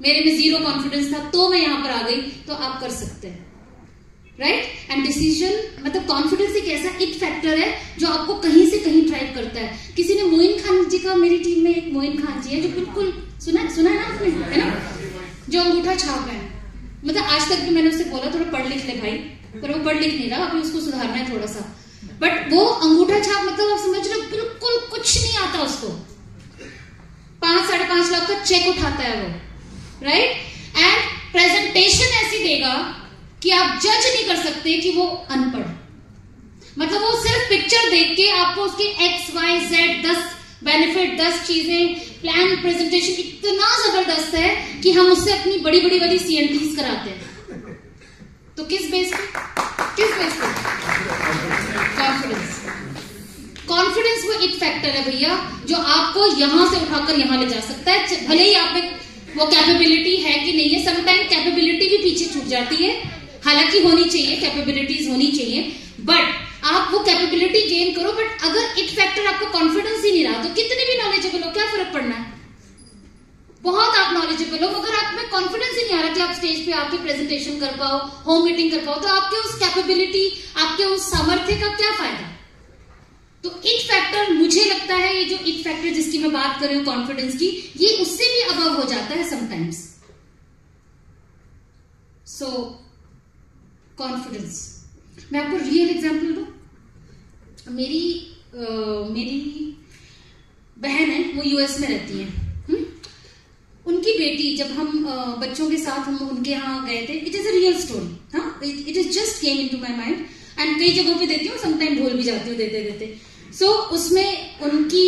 मेरे में जीरो कॉन्फिडेंस था तो मैं यहां पर आ गई, तो आप कर सकते हैं, राइट। एंड डिसीजन मतलब कॉन्फिडेंस एक ऐसा इट फैक्टर है जो आपको कहीं से कहीं ड्राइव करता है। किसी ने मोइन खान जी का, मेरी टीम में एक मोइन खान जी है जो बिल्कुल सुना है ना आपने, है ना, जो अंगूठा छाप है। मतलब आज तक भी मैंने उससे बोला थोड़ा पढ़ लिख ले भाई, पर वो पढ़ लिख नहीं रहा, अभी उसको सुधारना है थोड़ा सा। बट वो अंगूठा छाप मतलब आप समझ रहे हो, बिल्कुल कुछ नहीं आता उसको। 5-5.5 लाख का चेक उठाता है वो, राइट। एंड प्रेजेंटेशन ऐसी देगा कि आप जज नहीं कर सकते कि वो अनपढ़, मतलब वो सिर्फ पिक्चर देख के आपको उसके XYZ 10 बेनिफिट, 10 चीजें, प्लान, प्रेजेंटेशन इतना जबरदस्त है कि हम उससे अपनी बड़ी बड़ी वाली CNTs कराते हैं। तो किस बेस पे? कॉन्फिडेंस। कॉन्फिडेंस वो इट फैक्टर है भैया जो आपको यहां से उठाकर यहां ले जा सकता है। भले ही आप में वो कैपेबिलिटी है कि नहीं है, समटाइम कैपेबिलिटी भी पीछे छूट जाती है, हालांकि होनी चाहिए, कैपेबिलिटीज होनी चाहिए, बट आप वो कैपेबिलिटी गेन करो। बट अगर इट फैक्टर आपको कॉन्फिडेंस ही नहीं रहा, तो कितने भी नॉलेजेबल हो, क्या फर्क पड़ना है? बहुत आप नॉलेजेबल हो, मगर आप में कॉन्फिडेंस ही नहीं आ रहा कि आप स्टेज पे आके प्रेजेंटेशन कर पाओ, होम मीटिंग कर पाओ, तो आपके उस कैपेबिलिटी, आपके उस सामर्थ्य का क्या फायदा? तो इट फैक्टर, मुझे लगता है ये जो इट फैक्टर जिसकी मैं बात कर रही हूं कॉन्फिडेंस की, ये उससे भी अबव हो जाता है समटाइम्स। सो कॉन्फिडेंस, मैं आपको रियल एग्जांपल दूं। मेरी बहन है, वो US में रहती है। उनकी बेटी, जब हम बच्चों के साथ हम उनके यहाँ गए थे, it is a real story, हाँ, it is just came into my mind. And कई जगहों पे देती हूँ, समटाइम भूल भी जाती हूँ देते देते। सो उसमें उनकी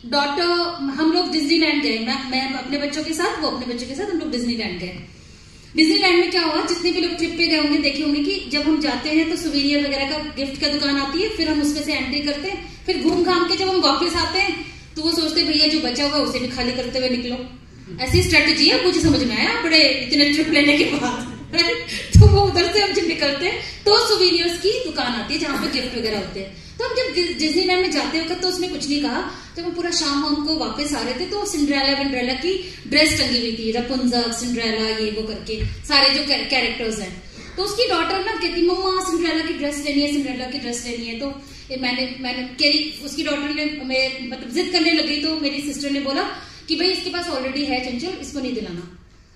डॉटर, हम लोग डिज्नीलैंड गए, मैं अपने बच्चों के साथ, वो अपने बच्चों के साथ, हम लोग डिज्नीलैंड गए। डिज्नीलैंड में क्या हुआ, जितने भी लोग ट्रिप पे गए होंगे देखे होंगे कि जब हम जाते हैं तो सुवेनियर वगैरह का, गिफ्ट का दुकान आती है, फिर हम उसमें से एंट्री करते हैं, फिर घूम घाम के जब हम वापस आते हैं तो वो सोचते भैया जो बचा हुआ उसे भी खाली करते हुए निकलो। ऐसी स्ट्रेटेजी है, मुझे समझ में आया बड़े इतने ट्रिप लेने के बाद। तो वो उधर से हम जब निकलते हैं तो सुवेनियर्स की दुकान आती है जहाँ पे गिफ्ट वगैरह होते हैं। तो हम जब डिज्नीलैंड में जाते वक्त तो उसने कुछ नहीं कहा। जब हम पूरा शाम हमको वापस आ रहे थे तो सिंड्रेला की ड्रेस टंगी हुई थी, रपुंजल, सिंड्रेला, ये वो करके सारे जो कैरेक्टर्स हैं। तो उसकी डॉटर ना कहती मम्मा सिंड्रेला की ड्रेस लेनी है, सिंड्रेला की ड्रेस लेनी है। तो मैंने कही, उसकी डॉटर ने मतलब जिद करने लगी तो मेरी सिस्टर ने बोला कि भाई इसके पास ऑलरेडी है चंचल, इसको नहीं दिलाना।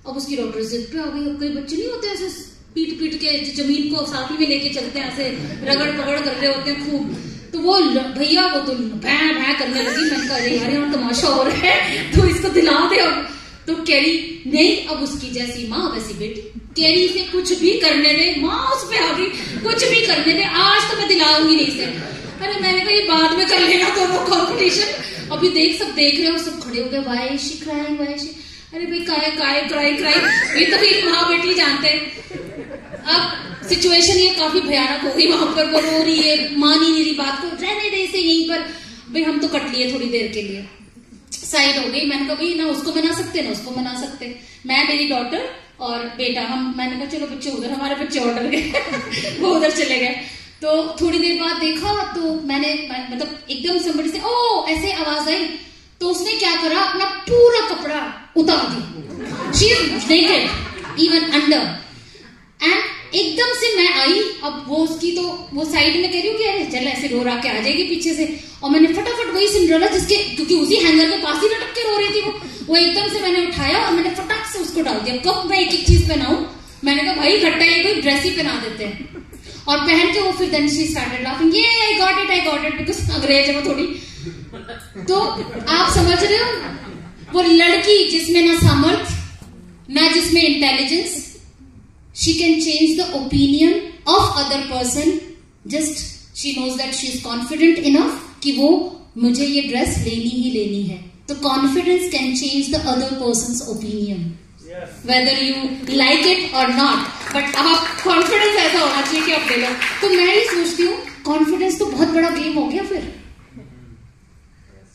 अब उसकी डॉटर जिद पे आ गई। कई बच्चे नहीं होते ऐसे पीट पीट के जमीन को साथी में लेके चलते हैं, ऐसे रगड़ पकड़ कर रहे होते हैं खूब। तो वो भैया वो तो भैं भैं करने लगी। मैंने कहा अरे यार यहाँ तमाशा हो रहा है, तो इसको दिला दे। अब तो कैरी नहीं, अब उसकी जैसी माँ वैसी बेटी, कैरी से कुछ भी करने दे, माँ उस पे आ गई, कुछ भी करने दे, आज तो मैं दिलाऊंगी नहीं इसे। अरे मैंने कहा ये बाद में कर लेना दोनों कॉम्पिटिशन, अभी सब देख रहे हो, सब खड़े हो गए, why she crying, why she. अरे भाई काय काय क्राई क्राई, ये तो फिर माँ बेटी जानते हैं। अब सिचुएशन ये काफी भयानक हो गई, वहां पर वो रो रही है, मान ही नहीं रही बात को, रहने दे इसे यहीं पर। भाई हम तो कट लिए थोड़ी देर के लिए, साइड हो गई। मैंने कहा भाई ना उसको मना सकते ना उसको मना सकते, मैं मेरी डॉटर और बेटा, हम मैंने कहा चलो बच्चे उधर, हमारे बच्चे और डर गए वो उधर चले गए। तो थोड़ी देर बाद देखा तो मैंने मतलब एकदम somebody से ओ ऐसे आवाज आई, तो उसने क्या करा, अपना पूरा कपड़ा उतार दिया, she is naked even under. And एकदम से मैं आई, अब वो उसकी तो वो साइड में कह रही हूँ कि अरे चल ऐसे रो रहा के आ जाएगी पीछे से, और मैंने फटाफट वही सिंड्रेला जिसके, क्योंकि उसी हैंगर के पास ही लटक के रो रही थी वो एकदम से मैंने उठाया और मैंने फटाक से उसको डाल दिया। कब मैं एक एक चीज पहनाऊं, मैंने कहा भाई घट्टा ये कोई ड्रेस ही पहना देते हैं, और पहन के वो फिर देन शी स्टार्टेड लाफिंग, ये आई गॉट इट बिकॉज अंग्रेज है वो थोड़ी। तो आप समझ रहे हो, वो लड़की जिसमें ना सामर्थ्य ना जिसमें intelligence, she can change the opinion of other person, just she knows that she is confident enough कि वो मुझे ये ड्रेस लेनी ही लेनी है। तो confidence can change the other persons opinion, whether you like it और नॉट, बट अब कॉन्फिडेंस ऐसा होना चाहिए कि आप ले लो। तो मैं ये सोचती हूँ कॉन्फिडेंस तो बहुत बड़ा गेम हो गया फिर,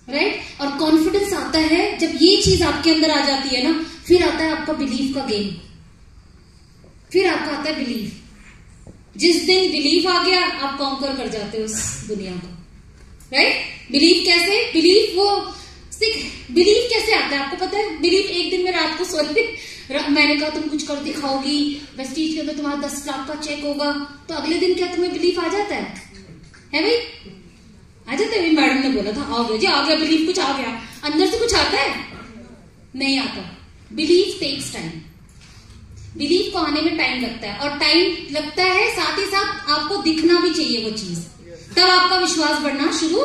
राइट? और कॉन्फिडेंस आता है जब ये चीज आपके अंदर आ जाती है ना, फिर आता है आपका बिलीफ का गेम, फिर आपका आता है बिलीफ। जिस दिन बिलीफ आ गया आप कॉन्कर कर जाते हो उस दुनिया को, राइट? बिलीफ कैसे, बिलीफ कैसे आता है आपको पता है? बिलीफ एक दिन में रात को सोते, मैंने कहा तुम कुछ कर दिखाओगी, वेस्टीज के अंदर तुम्हारा 10 लाख का चेक होगा, तो अगले दिन क्या तुम्हें बिलीफ आ जाता है भाई? आ जाता है। मैडम ने बोला था आ गया जी, आ गया बिलीफ, कुछ आ गया, अंदर से कुछ आता है? नहीं आता। बिलीफ टेक्स टाइम, बिलीफ को आने में टाइम लगता है, और टाइम लगता है साथ ही साथ आपको दिखना भी चाहिए वो चीज, तब आपका विश्वास बढ़ना शुरू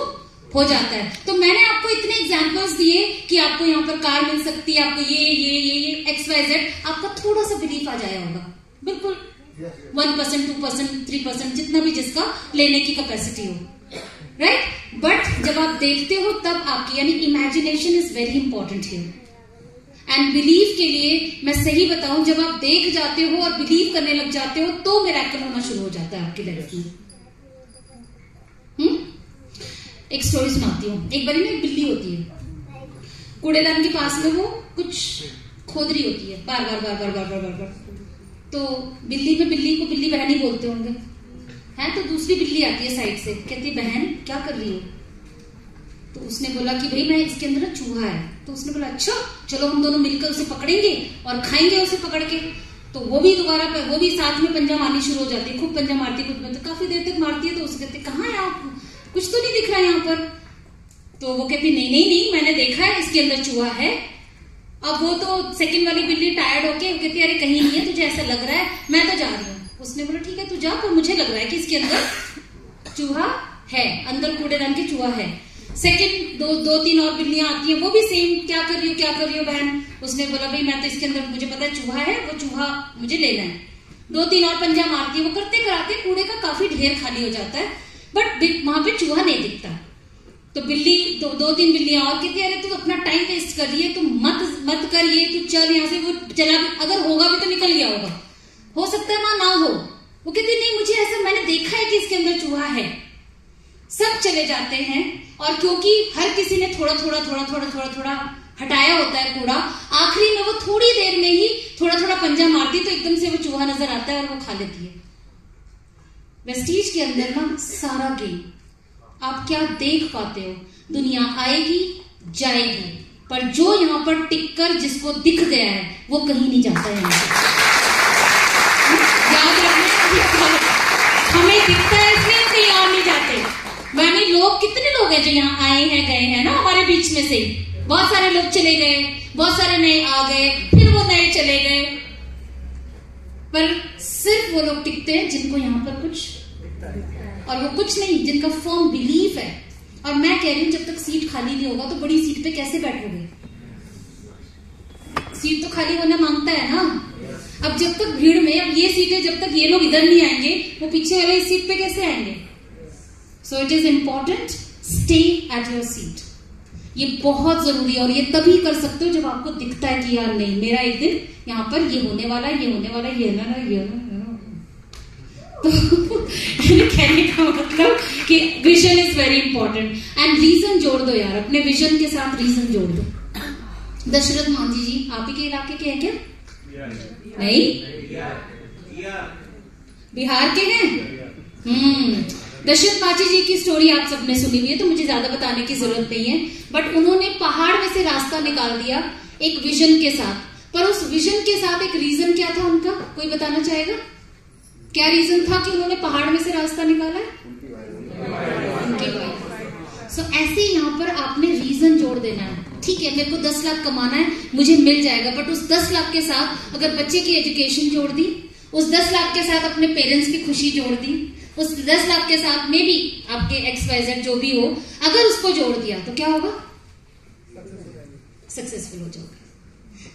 हो जाता है। तो मैंने आपको इतने एग्जांपल्स दिए कि आपको यहाँ पर कार मिल सकती है, आपको ये XYZ, आपका थोड़ा सा बिलीफ आ जाया होगा, बिल्कुल 1%, 2%, 3%, जितना भी जिसका लेने की कैपेसिटी हो, राइट? बट जब आप देखते हो तब आपकी, यानी imagination is very important here. And believe के लिए मैं सही बताऊं, जब आप देख जाते हो और बिलीव करने लग जाते हो तो मिरेकल होना शुरू हो जाता है आपकी लाइफ में। एक स्टोरी सुनाती हूँ। एक बारी ना एक बिल्ली होती है, कूड़ेदान के पास में वो कुछ खोद रही होती है बार बार बार बार बार बार बार बार। तो बिल्ली को बिल्ली बहन ही बोलते होंगे, है? तो दूसरी बिल्ली आती है साइड से, कहती है बहन क्या कर रही हो? तो उसने बोला कि भाई मैं इसके अंदर ना चूहा है। तो उसने बोला अच्छा चलो हम दोनों मिलकर उसे पकड़ेंगे और खाएंगे उसे पकड़ के। तो वो भी दोबारा वो भी साथ में पंजा मारनी शुरू हो जाती है, खूब पंजा मारती है, कुछ काफी देर तक मारती है। तो उसे कहते कहाँ है आप, कुछ तो नहीं दिख रहा है यहाँ पर। तो वो कहती नहीं मैंने देखा है इसके अंदर चूहा है। अब वो तो सेकंड वाली बिल्ली टायर्ड होके कहती है अरे कहीं नहीं है, तुझे ऐसा लग रहा है, मैं तो जा रही हूँ। उसने बोला ठीक है तू जा, पर मुझे लग रहा है कि इसके अंदर चूहा है, अंदर कूड़ेदान के चूहा है। सेकंड दो तीन और बिल्लियां आती हैं, वो भी सेम क्या कर रही हो बहन? उसने बोला भाई मैं तो इसके अंदर, मुझे पता है चूहा है, वो चूहा मुझे लेना है। 2-3 और पंजा मारती है। वो करते कराते कूड़े का काफी ढेर खाली हो जाता है, बट वहां पे चूहा नहीं दिखता। तो बिल्ली 2-3 बिल्लियां और कहती है अरे तू अपना टाइम वेस्ट कर रही है, तू मत कर ये, तू चल यहाँ से। वो चला, अगर होगा भी तो निकल गया होगा, हो सकता है वहां ना हो। वो कहती नहीं मुझे ऐसा, मैंने देखा है कि इसके अंदर चूहा है। सब चले जाते हैं, और क्योंकि हर किसी ने थोड़ा थोड़ा हटाया होता है कूड़ा, आखिरी में वो थोड़ी देर में ही थोड़ा थोड़ा पंजा मारती तो एकदम से वो चूहा नजर आता है और वो खा लेती है। वेस्टीज के अंदर ना सारा गेम आप क्या देख पाते हो, दुनिया आएगी जाएगी, पर जो यहाँ पर टिककर जिसको दिख गया है वो कहीं नहीं जाता है। याद रखना, हमें दिखता है इसलिए कहीं और नहीं जाते। मानी लोग, कितने लोग हैं जो यहाँ आए हैं गए हैं ना हमारे बीच में से ही, बहुत सारे लोग चले गए, बहुत सारे नए आ गए, फिर वो नए चले गए, पर सिर्फ वो लोग टिकते हैं जिनको यहाँ पर कुछ, और वो कुछ नहीं जिनका फर्म बिलीफ है। और मैं कह रही हूं जब तक सीट खाली नहीं होगा तो बड़ी सीट पे कैसे बैठोगे? सीट तो खाली होना मांगता है ना। अब जब तक भीड़ में, अब ये सीट है, जब तक ये लोग इधर नहीं आएंगे वो पीछे वाले इस सीट पे कैसे आएंगे? So it is important, stay at your seat. ये बहुत जरूरी है और ये तभी कर सकते हो जब आपको दिखता है कि यार नहीं, मेरा एक दिन यहाँ पर ये होने वाला है, ये होने वाला है, ये ना ये ना। तो कहने का मतलब कि vision is very important and reason जोड़ दो यार, अपने विजन के साथ रीजन जोड़ दो। दशरथ मांझी जी आप ही के इलाके के हैं क्या? नहीं, बिहार के हैं। दशरथ मांझी जी की स्टोरी आप सबने सुनी हुई है तो मुझे ज्यादा बताने की जरूरत नहीं है, बट उन्होंने पहाड़ में से रास्ता निकाल दिया एक विजन के साथ। पर उस विजन के साथ एक रीजन क्या था उनका, कोई बताना चाहेगा? क्या रीजन था कि उन्होंने पहाड़ में से रास्ता निकाला? उनकी वाइफ। सो ऐसे यहाँ पर आपने रीजन जोड़ देना है। ठीक है, मेरे को 10 लाख कमाना है, मुझे मिल जाएगा, बट उस 10 लाख के साथ अगर बच्चे की एजुकेशन जोड़ दी, उस 10 लाख के साथ अपने पेरेंट्स की खुशी जोड़ दी, उस 10 लाख के साथ में भी आपके XYZ जो भी हो, अगर उसको जोड़ दिया तो क्या होगा? सक्सेसफुल हो जाओगे।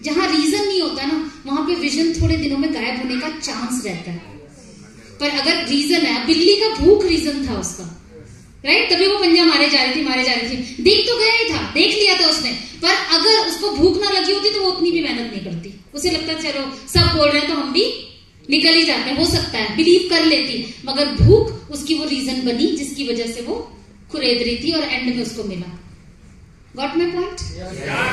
जहां रीजन नहीं होता ना वहां पे विजन थोड़े दिनों में गायब होने का चांस रहता है। पर अगर रीजन है, बिल्ली का भूख रीजन था उसका, राइट? तभी वो पंजा मारे जा रही थी, देख तो गया ही था, देख लिया था उसने, पर अगर उसको भूख ना लगी होती तो वो उतनी भी मेहनत नहीं करती। उसे लगता चलो सब बोल रहे हैं तो हम भी निकल ही जाते हैं, हो सकता है बिलीव कर लेती, मगर भूख उसकी वो रीजन बनी जिसकी वजह से वो खुरेद रही थी और एंड में उसको मिला। Got my point,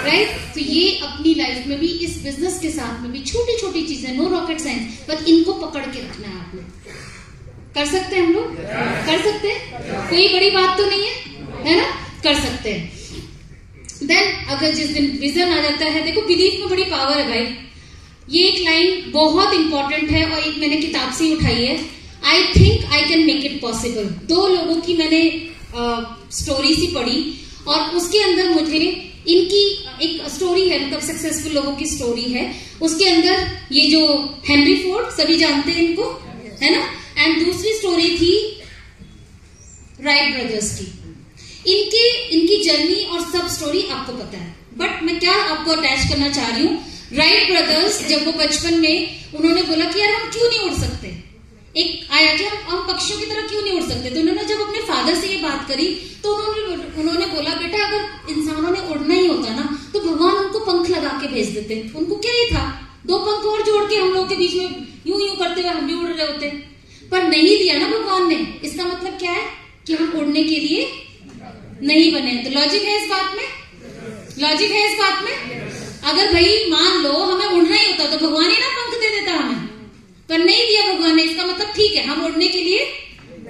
right? तो ये अपनी लाइफ में भी, इस बिजनेस के साथ में भी छोटी छोटी चीजें, नो रॉकेट साइंस, पर इनको पकड़ के रखना है आपने। कर सकते हैं हम लोग, कर सकते हैं, कोई बड़ी बात तो नहीं है ना? कर सकते हैं। देन अगर जिस दिन विजन आ जाता है, देखो बिलीफ में बड़ी पावर है भाई। ये एक लाइन बहुत इंपॉर्टेंट है और एक मैंने किताब से ही उठाई है, I think I can make it possible. 2 लोगों की मैंने स्टोरी सी पढ़ी और उसके अंदर मुझे इनकी एक स्टोरी है, मतलब सक्सेसफुल लोगों की स्टोरी है। उसके अंदर ये जो हेनरी फोर्ड, सभी जानते हैं इनको, है ना? एंड दूसरी स्टोरी थी राइट ब्रदर्स की। इनकी जर्नी और सब स्टोरी आपको पता है, बट मैं क्या आपको अटैच करना चाह रही हूँ, राइट ब्रदर्स जब वो बचपन में उन्होंने बोला कि यार हम क्यों नहीं उड़ सकते, एक आया कि हम पक्षियों की तरह क्यों नहीं उड़ सकते, तो उन्होंने जब अपने फादर से ये बात करी तो उन्होंने बोला बेटा अगर इंसानों ने उड़ना ही होता ना तो भगवान उनको पंख लगा के भेज देते, उनको क्या ही था, 2 पंख और जोड़ के हम लोग के बीच में यूं यूं करते हुए हम भी उड़ रहे होते, पर नहीं दिया ना भगवान ने। इसका मतलब क्या है कि हम उड़ने के लिए नहीं बने। तो लॉजिक है इस बात में, लॉजिक है इस बात में। अगर भाई मान लो हमें उड़ना ही होता तो भगवान ही ना पंख दे देता हमें, पर नहीं दिया भगवान ने, इसका मतलब ठीक है हम उड़ने के लिए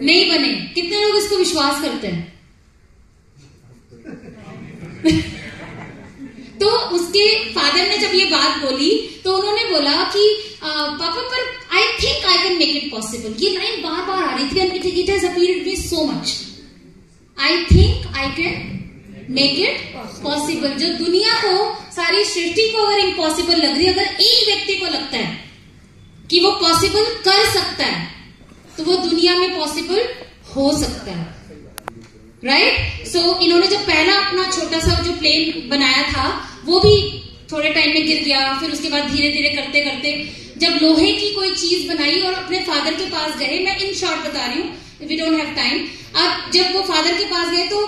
नहीं बने। कितने लोग इसको विश्वास करते हैं? तो उसके फादर ने जब ये बात बोली तो उन्होंने बोला कि पापा पर आई think I can make it possible. ये लाइन बार बार आ रही थी and it has appeared me so much, I think I can make it possible. जो दुनिया को, सारी सृष्टि को अगर इम्पॉसिबल लग रही है, अगर एक व्यक्ति को लगता है कि वो पॉसिबल कर सकता है तो वो दुनिया में पॉसिबल हो सकता है, राइट? सो इन्होंने जब पहला अपना छोटा सा जो प्लेन बनाया था वो भी थोड़े टाइम में गिर गया, फिर उसके बाद धीरे धीरे करते करते जब लोहे की कोई चीज बनाई और अपने फादर के पास गए, मैं इन शॉर्ट बता रही हूँ, वी डोंट हैव टाइम। अब जब वो फादर के पास गए तो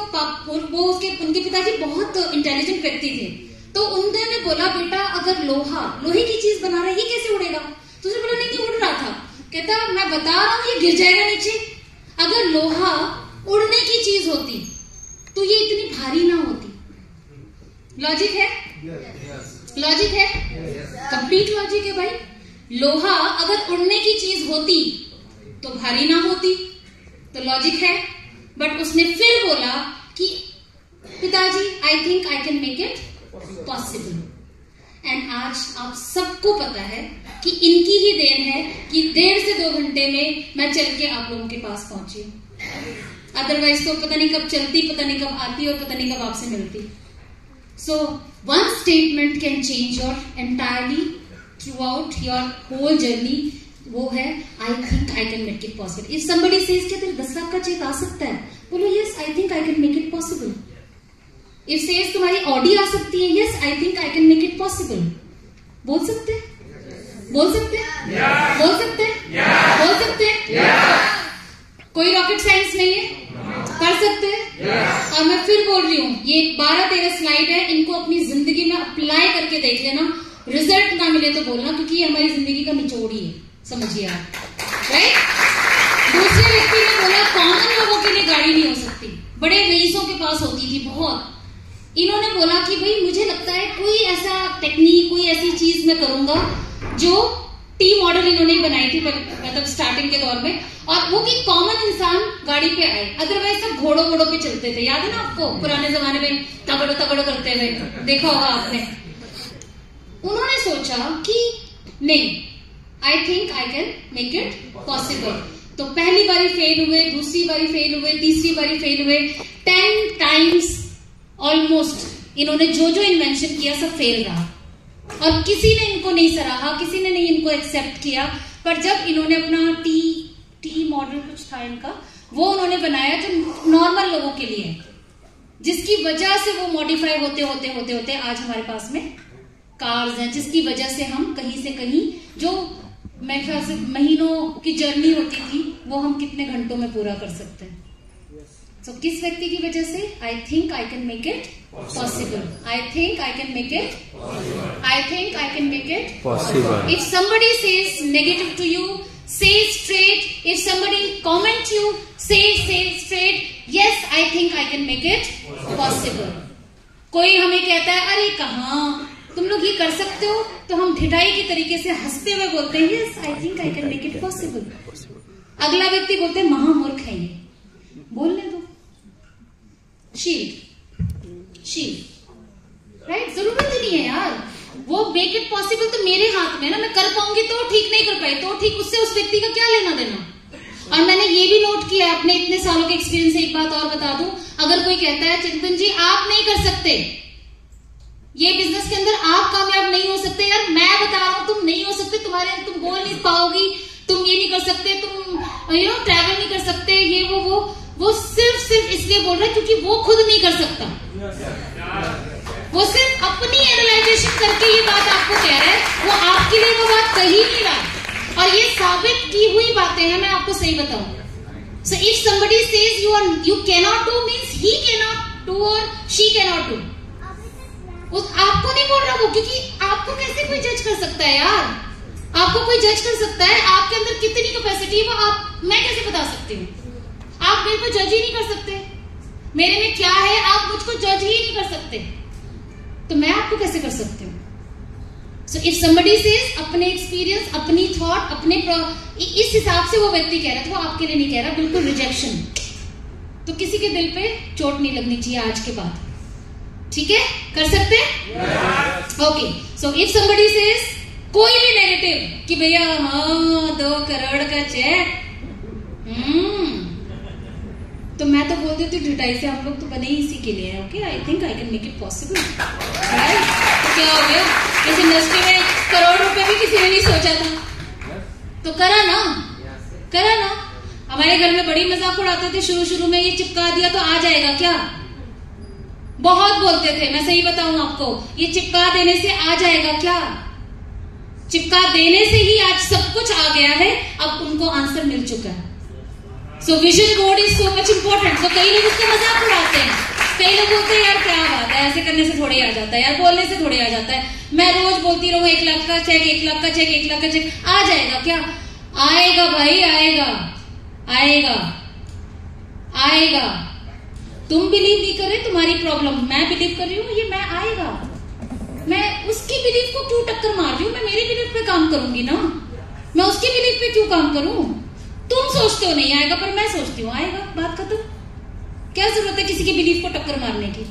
वो उनके पिताजी बहुत इंटेलिजेंट व्यक्ति थे, तो उन्होंने बोला बेटा अगर लोहे की चीज बना रहा है ये कैसे उड़ेगा? तो उसने बोला नहीं उड़ रहा था। कहता मैं बता रहा हूँ ये गिर जाएगा नीचे। अगर लोहा उड़ने की चीज होती तो ये इतनी भारी ना होती। लॉजिक है? लॉजिक है, कंप्लीट लॉजिक है भाई। लोहा अगर उड़ने की चीज होती तो भारी ना होती, तो लॉजिक है। बट उसने फिर बोला कि पिताजी आई think I can make it possible. And आज आप सबको पता है कि इनकी ही देन है कि 1.5 से 2 घंटे में मैं चल के आप लोगों के पास पहुंची। अदरवाइज तो पता नहीं कब चलती, पता नहीं कब आती और पता नहीं कब आपसे मिलती। So one statement can change your entirely throughout your whole journey. वो है I think I can make it possible. If somebody says कि तेरे 10 लाख का चेक आ सकता है, बोलो yes I think I can make it possible. If says तुम्हारी ऑडी आ सकती है, yes I think I can make it possible. बोल सकते हैं, बोल सकते हैं, बोल सकते हैं, बोल सकते हैं। कोई रॉकेट साइंस नहीं है, कर सकते हैं। और मैं फिर बोल रही हूँ, ये 12-13 स्लाइड है, इनको अपनी जिंदगी में अप्लाई करके देख लेना। रिजल्ट ना मिले तो बोलना, क्योंकि ये हमारी जिंदगी का निचोड़ ही है, समझिए आप, राइट। दूसरे व्यक्ति ने बोला कॉमन लोगों के लिए गाड़ी नहीं हो सकती, बड़े रईसों के पास होती थी बहुत। इन्होंने बोला कि भाई मुझे लगता है कोई ऐसा टेक्निक, कोई ऐसी चीज मैं करूंगा जो टी मॉडल इन्होंने बनाई थी मतलब स्टार्टिंग के दौर में, और वो कि कॉमन इंसान गाड़ी पे आए। अदरवाइज सब घोड़ों घोड़ों पे चलते थे, याद है ना आपको, पुराने जमाने में तगड़ो तगड़ो करते हुए देखा होगा आपने। उन्होंने सोचा कि नहीं, आई think I can make it possible. तो पहली बारी फेल हुए, दूसरी बारी फेल हुए, तीसरी बारी फेल हुए, 10 टाइम्स ऑलमोस्ट इन्होंने जो जो इन्वेंशन किया सब फेल रहा, और किसी ने इनको नहीं सराहा, किसी ने नहीं इनको एक्सेप्ट किया। पर जब इन्होंने अपना टी मॉडल कुछ था इनका, वो उन्होंने बनाया जो नॉर्मल लोगों के लिए है, जिसकी वजह से वो मॉडिफाई होते होते होते होते आज हमारे पास में कार्स हैं, जिसकी वजह से हम कहीं से कहीं, जो मेरे ख्याल से महीनों की जर्नी होती थी, वो हम कितने घंटों में पूरा कर सकते हैं। So, किस व्यक्ति की वजह से? आई think I can make it possible, I think I can make it, I think I can make it possible. If somebody says negative to you, say straight. If somebody comment you, say straight, yes I think I can make it possible. कोई हमें कहता है अरे कहाँ तुम लोग ये कर सकते हो, तो हम ढिठाई की तरीके से हंसते हुए बोलते हैं yes I think I can make it possible. अगला व्यक्ति बोलते हैं महामूर्ख है ये, बोलने दो, शील्ड, राइट। जरूरत ही नहीं है यार, वो मेक इट पॉसिबल तो मेरे हाथ में है ना, मैं कर पाऊंगी तो ठीक, नहीं कर पाई तो ठीक, उससे उस व्यक्ति का क्या लेना देना। और मैंने ये भी नोट किया अपने इतने सालों के एक्सपीरियंस से, एक बात और बता दूं, अगर कोई कहता है चिंतन जी आप नहीं कर सकते, ये बिजनेस के अंदर आप कामयाब नहीं हो सकते, यार मैं बता रहा हूं तुम नहीं हो सकते, तुम्हारे तुम बोल नहीं पाओगी, तुम ये नहीं कर सकते, तुम ट्रैवल नहीं कर सकते, ये वो सिर्फ इसलिए बोल रहा है क्योंकि वो खुद नहीं कर सकता। वो सिर्फ अपनी एनालाइजेशन करके ये बात आपको कह रहा है, वो आपके लिए वो बात कही नहीं रहा, और ये साबित की हुई बातें हैं। मैं आपको सही बताऊं, so if somebody says you cannot do means he cannot do or she cannot do, आपको नहीं बोल रहा वो, क्योंकि आपको कैसे कोई जज कर सकता है यार, आपको कोई जज कर सकता है आपके अंदर कितनी कैपेसिटी है वो मैं कैसे बता सकती हूँ? आप मेरे को जज ही नहीं कर सकते, मेरे में क्या है आप मुझको जज ही नहीं कर सकते, तो मैं आपको कैसे कर सकती हूँ? सो इफ somebody says अपने एक्सपीरियंस, अपनी थॉट, अपने इस हिसाब से वो व्यक्ति कह रहा था, वो आपके लिए नहीं कह रहा, बिल्कुल रिजेक्शन। तो किसी के दिल पे चोट नहीं लगनी चाहिए आज के बाद, ठीक है? कर सकते हैं? Okay, so if somebody says कोई भी नेगेटिव कि भैया हाँ 2 करोड़ का चेक, तो मैं तो बोल देती हूँ ढिठाई से, हम लोग तो बने ही इसी के लिए हैं। Okay, I think I can make it possible, right? तो क्या हो गया, इस इंडस्ट्री में करोड़ रुपए भी किसी ने नहीं सोचा था, तो करा ना। हमारे घर में बड़ी मजाक उड़ाते थे शुरू में, ये चिपका दिया तो आ जाएगा क्या, बहुत बोलते थे। मैं सही बताऊं आपको, ये चिपका देने से आ जाएगा क्या? चिपका देने से ही आज सब कुछ आ गया है, अब उनको आंसर मिल चुका है। So vision board is so much important. तो कई लोग उसका मजाक उड़ाते हैं, कई लोग बोलते हैं यार क्या बात है, ऐसे करने से थोड़ी आ जाता है यार, बोलने से थोड़ी आ जाता है, मैं रोज बोलती रहूं 1 लाख का चेक, 1 लाख का चेक, 1 लाख का चेक, आ जाएगा क्या? आएगा भाई, आएगा। तुम बिलीव नहीं कर रहे, तुम्हारी प्रॉब्लम, मैं बिलीव कर रही हूँ, ये मैं आएगा। मैं उसकी बिलीफ को क्यों टक्कर मार रही हूँ? मैं मेरी बिलीफ पे काम करूंगी ना, मैं उसकी बिलीफ पे क्यों काम करूं? तुम सोचते हो नहीं आएगा, पर मैं सोचती हूँ आएगा, बात खत्म। क्या जरूरत है किसी की बिलीफ को टक्कर मारने की?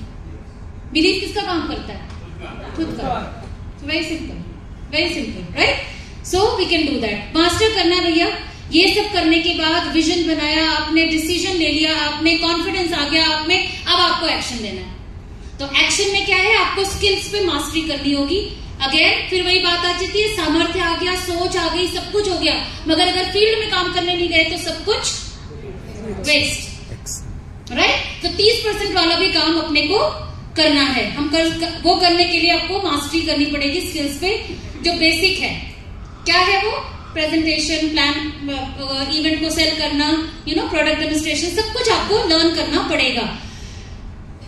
बिलीफ किसका काम करता है? खुद का। Very simple, very simple, right? So we can do that. Master करना है भैया। ये सब करने के बाद विजन बनाया आपने, डिसीजन ले लिया आपने, कॉन्फिडेंस आ गया आप में, अब आपको एक्शन लेना है। तो एक्शन में क्या है? आपको स्किल्स पे मास्टरी करनी होगी। अगेन फिर वही बात आ जाती है, सामर्थ्य आ गया, सोच आ गई, सब कुछ हो गया, मगर अगर फील्ड में काम करने नहीं गए तो सब कुछ वेस्ट, राइट? तो 30% वाला भी काम अपने को करना है। वो करने के लिए आपको मास्टरी करनी पड़ेगी स्किल्स पे, जो बेसिक है। क्या है वो? प्रेजेंटेशन, प्लान, इवेंट को सेल करना, प्रोडक्ट डेमोन्स्ट्रेशन, सब कुछ आपको लर्न करना पड़ेगा।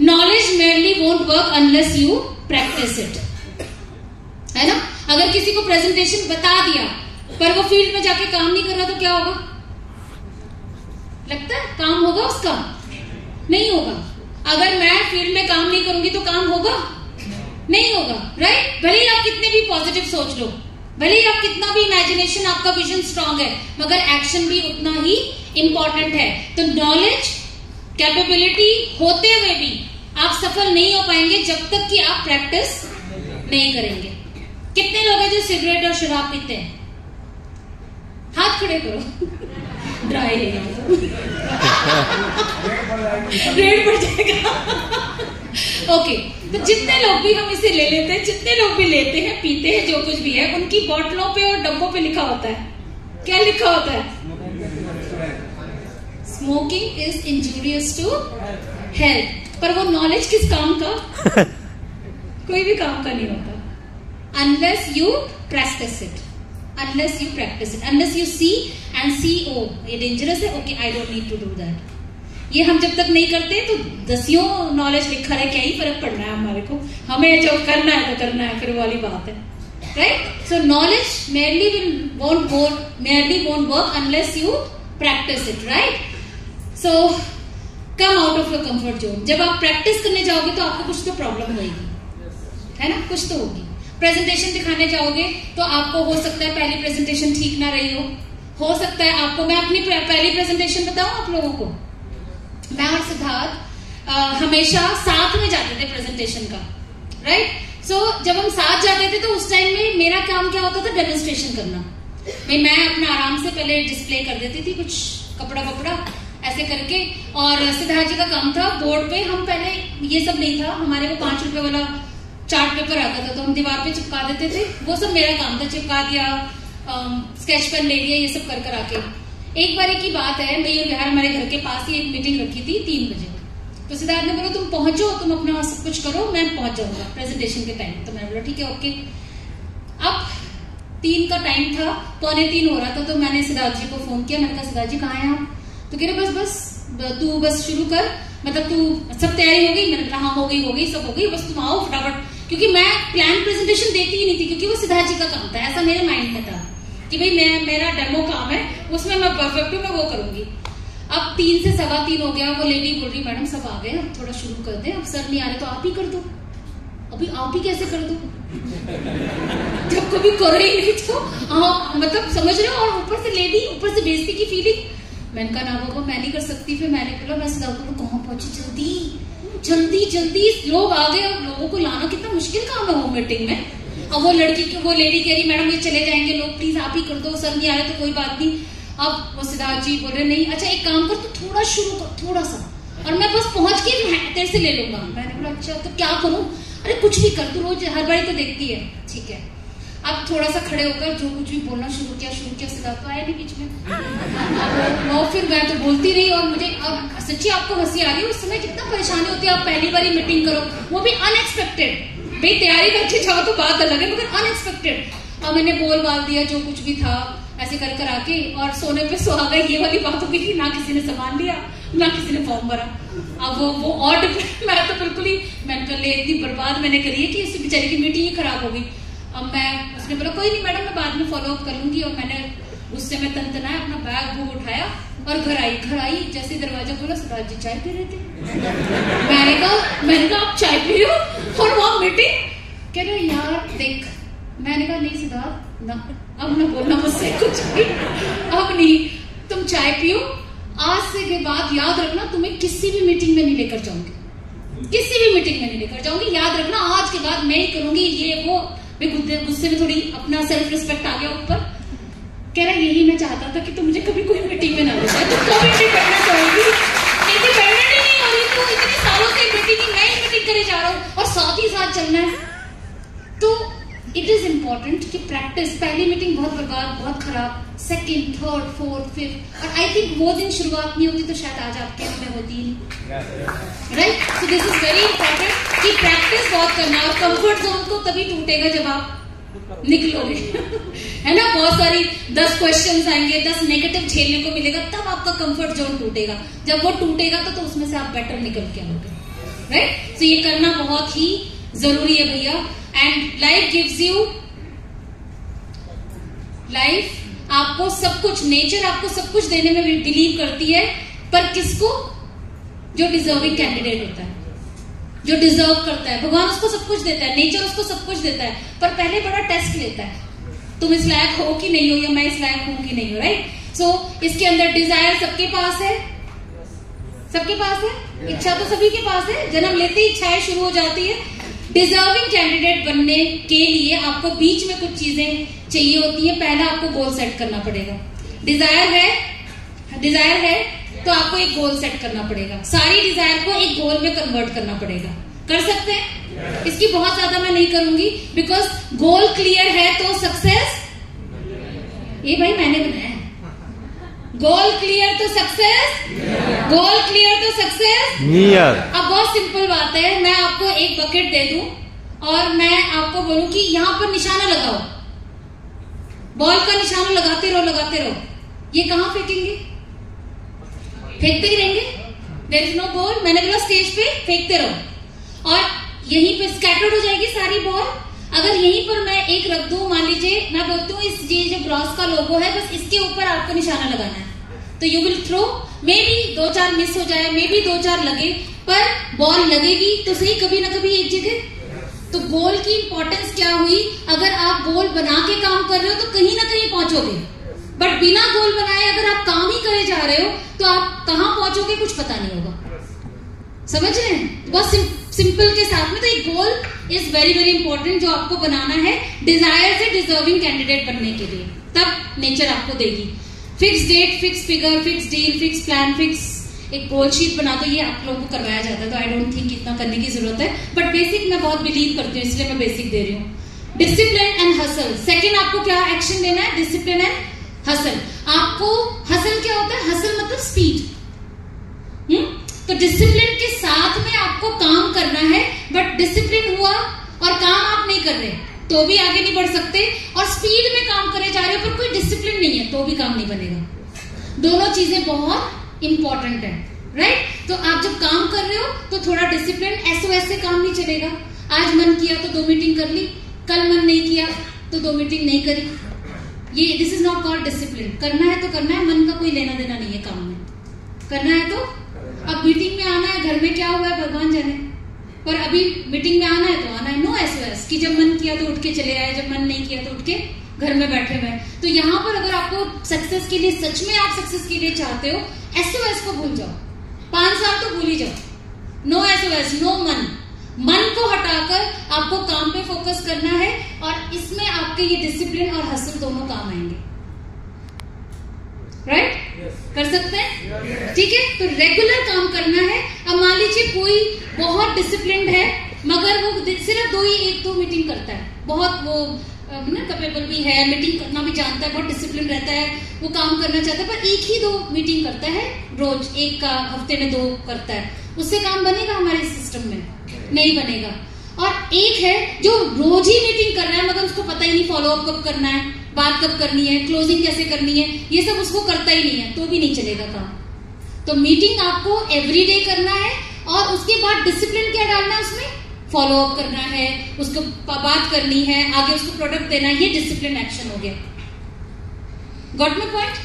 Knowledge merely won't work unless you practice it, है ना? अगर किसी को प्रेजेंटेशन बता दिया पर वो फील्ड में जाके काम नहीं कर रहा तो क्या होगा? लगता है काम होगा उसका? नहीं होगा। अगर मैं फील्ड में काम नहीं करूंगी तो काम होगा? नहीं होगा, राइट? भले ही आप कितने भी पॉजिटिव सोच लो, भले ही आप कितना भी इमेजिनेशन, आपका विजन स्ट्रांग है, मगर एक्शन भी उतना ही इंपॉर्टेंट है। तो नॉलेज, कैपेबिलिटी होते हुए भी आप सफल नहीं हो पाएंगे जब तक कि आप प्रैक्टिस नहीं करेंगे। कितने लोग हैं जो सिगरेट और शराब पीते हैं? हाथ खड़े करो। ड्राई है, रेड बढ़ जाएगा। ओके, तो जितने लोग भी हम इसे ले लेते हैं, जितने लोग भी लेते हैं, पीते हैं, जो कुछ भी है, उनकी बोतलों पे और डब्बों पे लिखा होता है, क्या लिखा होता है? Smoking is injurious to health. पर वो नॉलेज किस काम का? कोई भी काम का नहीं होता unless you practice it, unless you practice it, unless you see and see, oh ये डेंजरस है, okay I don't need to do that। ये हम जब तक नहीं करते तो दसियों नॉलेज लिखा है, क्या ही फर्क पड़ना है हमारे को, हमें जो करना है तो करना है, फिर वाली बात है, right? So knowledge merely won't work unless you practice it, right? So come out of your comfort zone। जब आप प्रैक्टिस करने जाओगे तो आपको कुछ तो प्रॉब्लम होगी, है ना? कुछ तो होगी। प्रेजेंटेशन दिखाने जाओगे तो आपको हो सकता है पहली प्रेजेंटेशन ठीक ना रही हो सकता है आपको, मैं अपनी पहली प्रेजेंटेशन बताऊं आप लोगों को, मैं और सिद्धार्थ हमेशा साथ में जाते थे प्रेजेंटेशन का, राइट? सो जब हम साथ जाते थे तो उस टाइम में मेरा काम क्या होता था? डेमोन्स्ट्रेशन करना। मैं अपना आराम से पहले डिस्प्ले कर देती थी, कुछ कपड़ा ऐसे करके, और सिद्धार्थ जी का काम था बोर्ड पे, हम पहले ये सब नहीं था, हमारे को 5 रुपए वाला चार्ट पेपर आता था तो हम दीवार पे चिपका देते थे, वो सब मेरा काम था, चिपका दिया, स्केच पेन ले लिया, ये सब कर आके। एक बार की बात है, मयूर विहार हमारे घर के पास ही एक मीटिंग रखी थी 3 बजे, तो सिद्धार्थ ने बोला तुम पहुंचो, तुम अपना सब कुछ करो, मैं पहुंच जाऊंगा प्रेजेंटेशन के टाइम। तो मैंने बोला ठीक है, ओके। अब 3 का टाइम था, 2:45 हो रहा था, तो मैंने सिद्धार्थ जी को फोन किया, मैंने कहा सिद्धार्थ जी कहाँ हैं आप? तो कह रहे बस तू बस शुरू कर, मतलब तू सब तैयारी हो गई? मैंने कहा हाँ हो गई, सब हो गई, बस तुम आओ फटाफट, क्योंकि मैं प्लान प्रेजेंटेशन देती ही नहीं थी, क्योंकि वो सिद्धार्थ जी का काम था, ऐसा मेरे माइंड में था कि भाई मेरा डेमो काम है, उसमें मैं परफेक्ट हूँ, मैं वो करूंगी। अब 3 से 3:15 हो गया, वो लेडी बोल रही मैडम सब आ गए, अब थोड़ा शुरू कर दे, अब सर नहीं आ रहे तो आप ही कर दो। अभी आप ही कैसे कर दो जब कभी करो ही नहीं तो, मतलब समझ रहे हो? और ऊपर से लेडी, ऊपर से बेइज्जती की फीलिंग। मैंने कहा ना बाबा मैं नहीं कर सकती। फिर मैंने बोला मैं सिद्धार्थ को कहाँ पहुंची, जल्दी लोग आ गए, अब लोगों को लाना कितना मुश्किल काम है होम मीटिंग में। अब वो लेडी कह रही मैडम ये चले जाएंगे लोग, प्लीज आप ही कर दो, सर नहीं आ रहे तो कोई बात नहीं। अब वो सिद्धार्थ जी बोल रहे नहीं, अच्छा एक काम कर, तो थोड़ा शुरू कर, थोड़ा सा, और मैं बस पहुंच के तेरे से ले लूंगा। मैंने बोला अच्छा तो क्या करूं? अरे कुछ भी कर, तू रोज हर बारी तो देखती है, ठीक है। अब थोड़ा सा खड़े होकर जो कुछ भी बोलना शुरू किया, सिद्धार्थ तो आया नहीं बीच में। और फिर मैं तो बोलती रही, और मुझे अब सच्ची आपको हंसी आ रही है, उस समय कितना परेशानी होती है, आप पहली बारी मीटिंग करो, वो भी अनएक्सपेक्टेड। भाई तैयारी करके जाओ तो बात अलग है, मगर अनएक्सपेक्टेड। अब मैंने बोल बाल दिया जो कुछ भी था, ऐसे कर आके, और सोने पे सुहागा, ये वाली बात हो गई कि ना किसी ने सामान लिया, ना किसी ने फॉर्म भरा। अब वो और मैं तो बिल्कुल ही, मैंने कल इतनी बर्बाद मैंने करी है कि इस बेचारी की मीटिंग ही खराब हो गई। अब उसने बोला कोई नहीं मैडम मैं बाद में फॉलो अप कर लूंगी, और मैंने उससे मैं तनतनाया, अपना बैग बुक उठाया और घर आई। जैसे दरवाजा खोला, सिद्धार्थ जी चाय पी रहे थे। मैंने कहा आप चाय पी रहे हो और वहां मीटिंग? कह रहे यार देख, मैंने कहा नहीं सिद्धार्थ ना, अब ना बोलना मुझसे कुछ भी, अब नहीं, तुम चाय पियो, आज से के बाद याद रखना तुम्हें किसी भी मीटिंग में नहीं लेकर जाऊंगी, किसी भी मीटिंग में नहीं लेकर जाऊंगी, याद रखना आज के बाद मैं ही करूंगी ये वो। गुस्से में थोड़ी अपना सेल्फ रिस्पेक्ट आ गया ऊपर। कह रहा यही मैं चाहता था कि तुम मुझे कभी कोई मीटिंग में ना ले जाए, तो कभी इंडिपेंडेंट होगी, इंडिपेंडेंट ही नहीं हो रही, तो इतने सालों से मीटिंग मैं ही मीटिंग करे जा रहा हूँ और साथ ही साथ चलना है। तो इट इज इम्पोर्टेंट कि प्रैक्टिस, पहली मीटिंग बहुत बर्बाद, बहुत खराब, सेकंड, थर्ड, फोर्थ, फिफ्थ, और आई थिंक वो दिन शुरुआत नहीं होती तो शायद आज आपके में होती ही नहीं, right. So this is very important कि प्रैक्टिस बहुत करना है, और कंफर्ट जोन तो तभी टूटेगा जब आप निकलोगे है ना। बहुत सारी 10 क्वेश्चंस आएंगे, 10 नेगेटिव झेलने को मिलेगा, तब आपका कंफर्ट जोन टूटेगा। जब वो टूटेगा तो उसमें से आप बेटर निकल के आओगे, राइट। सो ये करना बहुत ही जरूरी है भैया। And life gives you, life आपको सब कुछ, नेचर आपको सब कुछ देने में बिलीव करती है, पर किसको? जो डिजर्विंग कैंडिडेट होता है, जो डिजर्व करता है। भगवान उसको सब कुछ देता है, नेचर उसको सब कुछ देता है, पर पहले बड़ा टेस्ट लेता है, तुम इस लायक हो कि नहीं हो, या मैं इस लायक हूं कि नहीं हो, राइट। सो इसके अंदर डिजायर सबके पास है, सबके पास है, इच्छा तो सभी के पास है, जन्म लेते ही इच्छाएं शुरू हो जाती है। डिजर्विंग कैंडिडेट बनने के लिए आपको बीच में कुछ चीजें चाहिए होती है। पहला आपको गोल सेट करना पड़ेगा। डिजायर है तो आपको एक गोल सेट करना पड़ेगा, सारी डिजायर को एक गोल में कन्वर्ट करना पड़ेगा। कर सकते हैं? इसकी बहुत ज्यादा मैं नहीं करूंगी, बिकॉज गोल क्लियर है तो सक्सेस, ये भाई मैंने बनाया है, गोल क्लियर तो सक्सेस, गोल क्लियर तो सक्सेस नियर। अब बहुत सिंपल बात है, मैं आपको एक बकेट दे दूं और मैं आपको बोलूं कि यहां पर निशाना लगाओ, बॉल का निशाना लगाते रहो, ये कहां फेंकेंगे? फेंकते ही रहेंगे, देयर इज नो बॉल। मैंने बोला स्टेज पे फेंकते रहो, और यहीं पे स्कैटर्ड हो जाएगी सारी बॉल। अगर यहीं पर मैं एक रख दूं, मान लीजिए मैं बोलती हूँ इस ये जो ब्रॉस का लोगो है, बस इसके ऊपर आपको निशाना लगाना है, तो you will throw, maybe 2-4 miss हो जाए, मे बी 2-4 लगे, पर बॉल लगेगी तो सही कभी ना कभी एक जगह। तो गोल की इंपॉर्टेंस क्या हुई? अगर आप गोल बना के काम कर रहे हो तो कहीं ना कहीं पहुंचोगे, बट बिना गोल बनाए अगर आप काम ही करे जा रहे हो तो आप कहां पहुंचोगे कुछ पता नहीं होगा। समझ रहे हैं? बहुत सिंपल के साथ में। तो एक goal is very very important जो आपको बनाना है डिजायर से डिजर्विंग कैंडिडेट बनने के लिए, तब नेचर आपको देगी। Fix date, fix figure, fix deal, fix plan, fix एक गोल शीट बना दो। ये आप लोगों को करवाया जाता है, तो आई डोंट थिंक इतना करने की जरूरत है, बट बेसिक मैं बहुत बिलीव करती हूँ, इसलिए मैं बेसिक दे रही हूँ। डिसिप्लिन एंड हसल, सेकेंड आपको क्या एक्शन लेना है? Discipline and hustle. आपको हसल क्या होता है? हसल मतलब स्पीड। तो डिसिप्लिन के साथ में आपको काम करना है, बट डिसिप्लिन हुआ और काम आप नहीं कर रहे तो भी आगे नहीं बढ़ सकते, और स्पीड में काम करे जा रहे हो पर कोई डिसिप्लिन नहीं है तो भी काम नहीं बनेगा। दोनों चीजें बहुत इंपॉर्टेंट है, राइट। तो आप जब काम कर रहे हो तो थोड़ा डिसिप्लिन, एसओएस से काम नहीं चलेगा। आज मन किया तो 2 मीटिंग कर ली, कल मन नहीं किया तो 2 मीटिंग नहीं करी, ये this is not called discipline. करना है तो करना है, मन का कोई लेना देना नहीं है काम में, करना है तो। अब मीटिंग में आना है, घर में क्या हुआ है भगवान जाने, पर अभी मीटिंग में आना है तो आना है। नो एसओएस कि जब मन किया तो उठ के चले आए, जब मन नहीं किया तो उठ के घर में बैठे हुए। तो यहाँ पर अगर आपको सक्सेस के लिए, सच में आप सक्सेस के लिए चाहते हो, एसओएस को भूल जाओ, 5 साल तो भूल ही जाओ। नो एसओएस, नो मन, मन को हटाकर आपको काम पे फोकस करना है, और इसमें आपके ये डिसिप्लिन और हसल दोनों काम आएंगे, राइट? कर सकते हैं? ठीक है। तो रेगुलर काम करना है। अब मान लीजिए कोई बहुत डिसिप्लिन्ड है, मगर वो सिर्फ 1-2 मीटिंग करता है, बहुत वो ना कैपेबल भी है, मीटिंग करना भी जानता है, बहुत डिसिप्लिन रहता है, वो काम करना चाहता है, पर 1 ही 2 मीटिंग करता है रोज, एक का हफ्ते में 2 करता है, उससे काम बनेगा हमारे सिस्टम में? नहीं बनेगा। और एक है जो रोज ही मीटिंग कर रहा है, मगर उसको पता ही नहीं फॉलो अप कब करना है, बात कब करनी है, क्लोजिंग कैसे करनी है, ये सब उसको करता ही नहीं है, तो भी नहीं चलेगा काम। तो मीटिंग आपको एवरीडे करना है, और उसके बाद डिसिप्लिन क्या डालना है उसमें? फॉलो अप करना है, उसको बात करनी है, आगे उसको प्रोडक्ट देना है, ये डिसिप्लिन एक्शन हो गया। Got my point?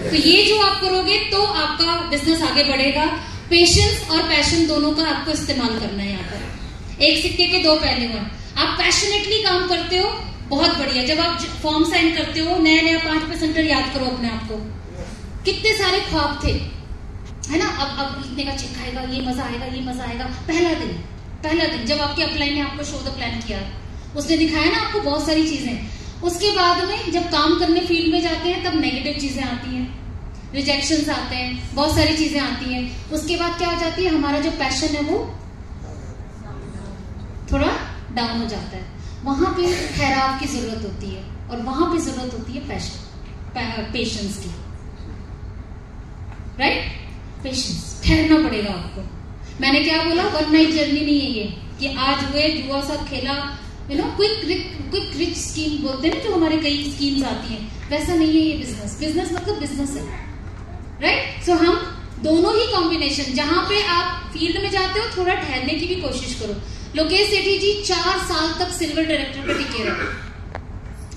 तो ये जो आप करोगे तो आपका बिजनेस आगे बढ़ेगा। पेशेंस और पैशन दोनों का आपको इस्तेमाल करना है। यहाँ पर एक सिक्के के 2 पहलू हैं। आप पैशनेटली काम करते हो, बहुत बढ़िया। जब आप फॉर्म साइन करते हो, नया नया 5% याद करो अपने आप को, कितने सारे ख्वाब थे, है ना। अब लिखने का चेक आएगा, ये मजा आएगा, ये मजा आएगा। पहला दिन जब आपके अपलाइन ने आपको शो द प्लान किया, उसने दिखाया ना आपको बहुत सारी चीजें। उसके बाद में जब काम करने फील्ड में जाते हैं तब नेगेटिव चीजें आती हैं, रिजेक्शंस आते हैं, बहुत सारी चीजें आती हैं। उसके बाद क्या हो जाती है, हमारा जो पैशन है वो थोड़ा डाउन हो जाता है। वहां पे ठहराव की जरूरत होती है, और वहां पे जरूरत होती है पेशेंस की, राइट। पेशेंस, ठहरना पड़ेगा आपको। मैंने क्या बोला, वन नाइट जर्नी नहीं है ये कि आज हुए जुआ सब खेला, you know, quick rich scheme बोलते हैं ना, जो हमारे कई स्कीम्स आती हैं, वैसा नहीं है ये बिजनेस मतलब बिजनेस है, राइट। सो हम दोनों ही कॉम्बिनेशन, जहां पे आप फील्ड में जाते हो थोड़ा ठहरने की भी कोशिश करो। लोकेश सेठी जी 4 साल तक सिल्वर डायरेक्टर पे टिके रहे,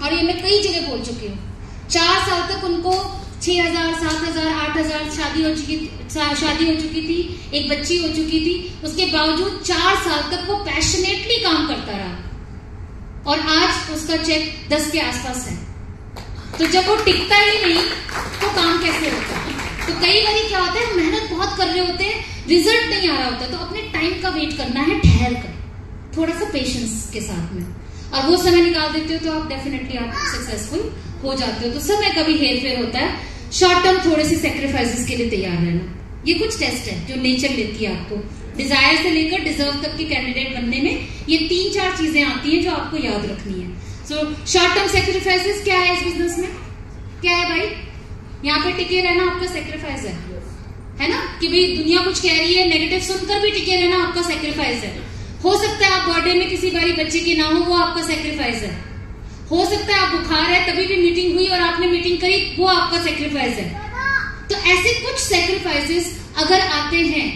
और ये मैं कई जगह बोल चुकी हूँ। 4 साल तक उनको 6,000, 7,000, 8,000 शादी हो चुकी थी, एक बच्ची हो चुकी थी। उसके बावजूद 4 साल तक वो पैशनेटली काम करता रहा, और आज उसका चेक 10 के आसपास है। तो जब वो टिकता ही नहीं तो काम कैसे होता है। तो कई बार क्या होता है, मेहनत बहुत कर रहे होते हैं, रिजल्ट नहीं आ रहा होता, तो अपने टाइम का वेट करना है, ठहर कर, थोड़ा सा पेशेंस के साथ में, और वो समय निकाल देते हो तो आप डेफिनेटली आप सक्सेसफुल हो जाते हो। तो समय का भी हेर फेर होता है। शॉर्ट टर्म थोड़े से सेक्रीफाइसेस के लिए तैयार रहना। ये कुछ टेस्ट है जो नेचर लेती है आपको, डिजायर से लेकर डिजर्व तक के कैंडिडेट बनने में। ये 3-4 चीजें आती हैं जो आपको याद रखनी है। सो शॉर्ट टर्म सेक्रीफाइसेस क्या है इस बिजनेस में, क्या है भाई, यहाँ पे टिके रहना आपका सेक्रीफाइस है ना, कि भाई दुनिया कुछ कह रही है, नेगेटिव सुनकर भी टिके रहना आपका सेक्रीफाइस है। हो सकता है आप बर्थडे में किसी बारी बच्चे की ना हो, वो आपका सेक्रीफाइस है। हो सकता है आप बुखार है तभी भी मीटिंग हुई और आपने मीटिंग करी, वो आपका सेक्रीफाइस है। तो ऐसे कुछ सेक्रीफाइसेस अगर आते हैं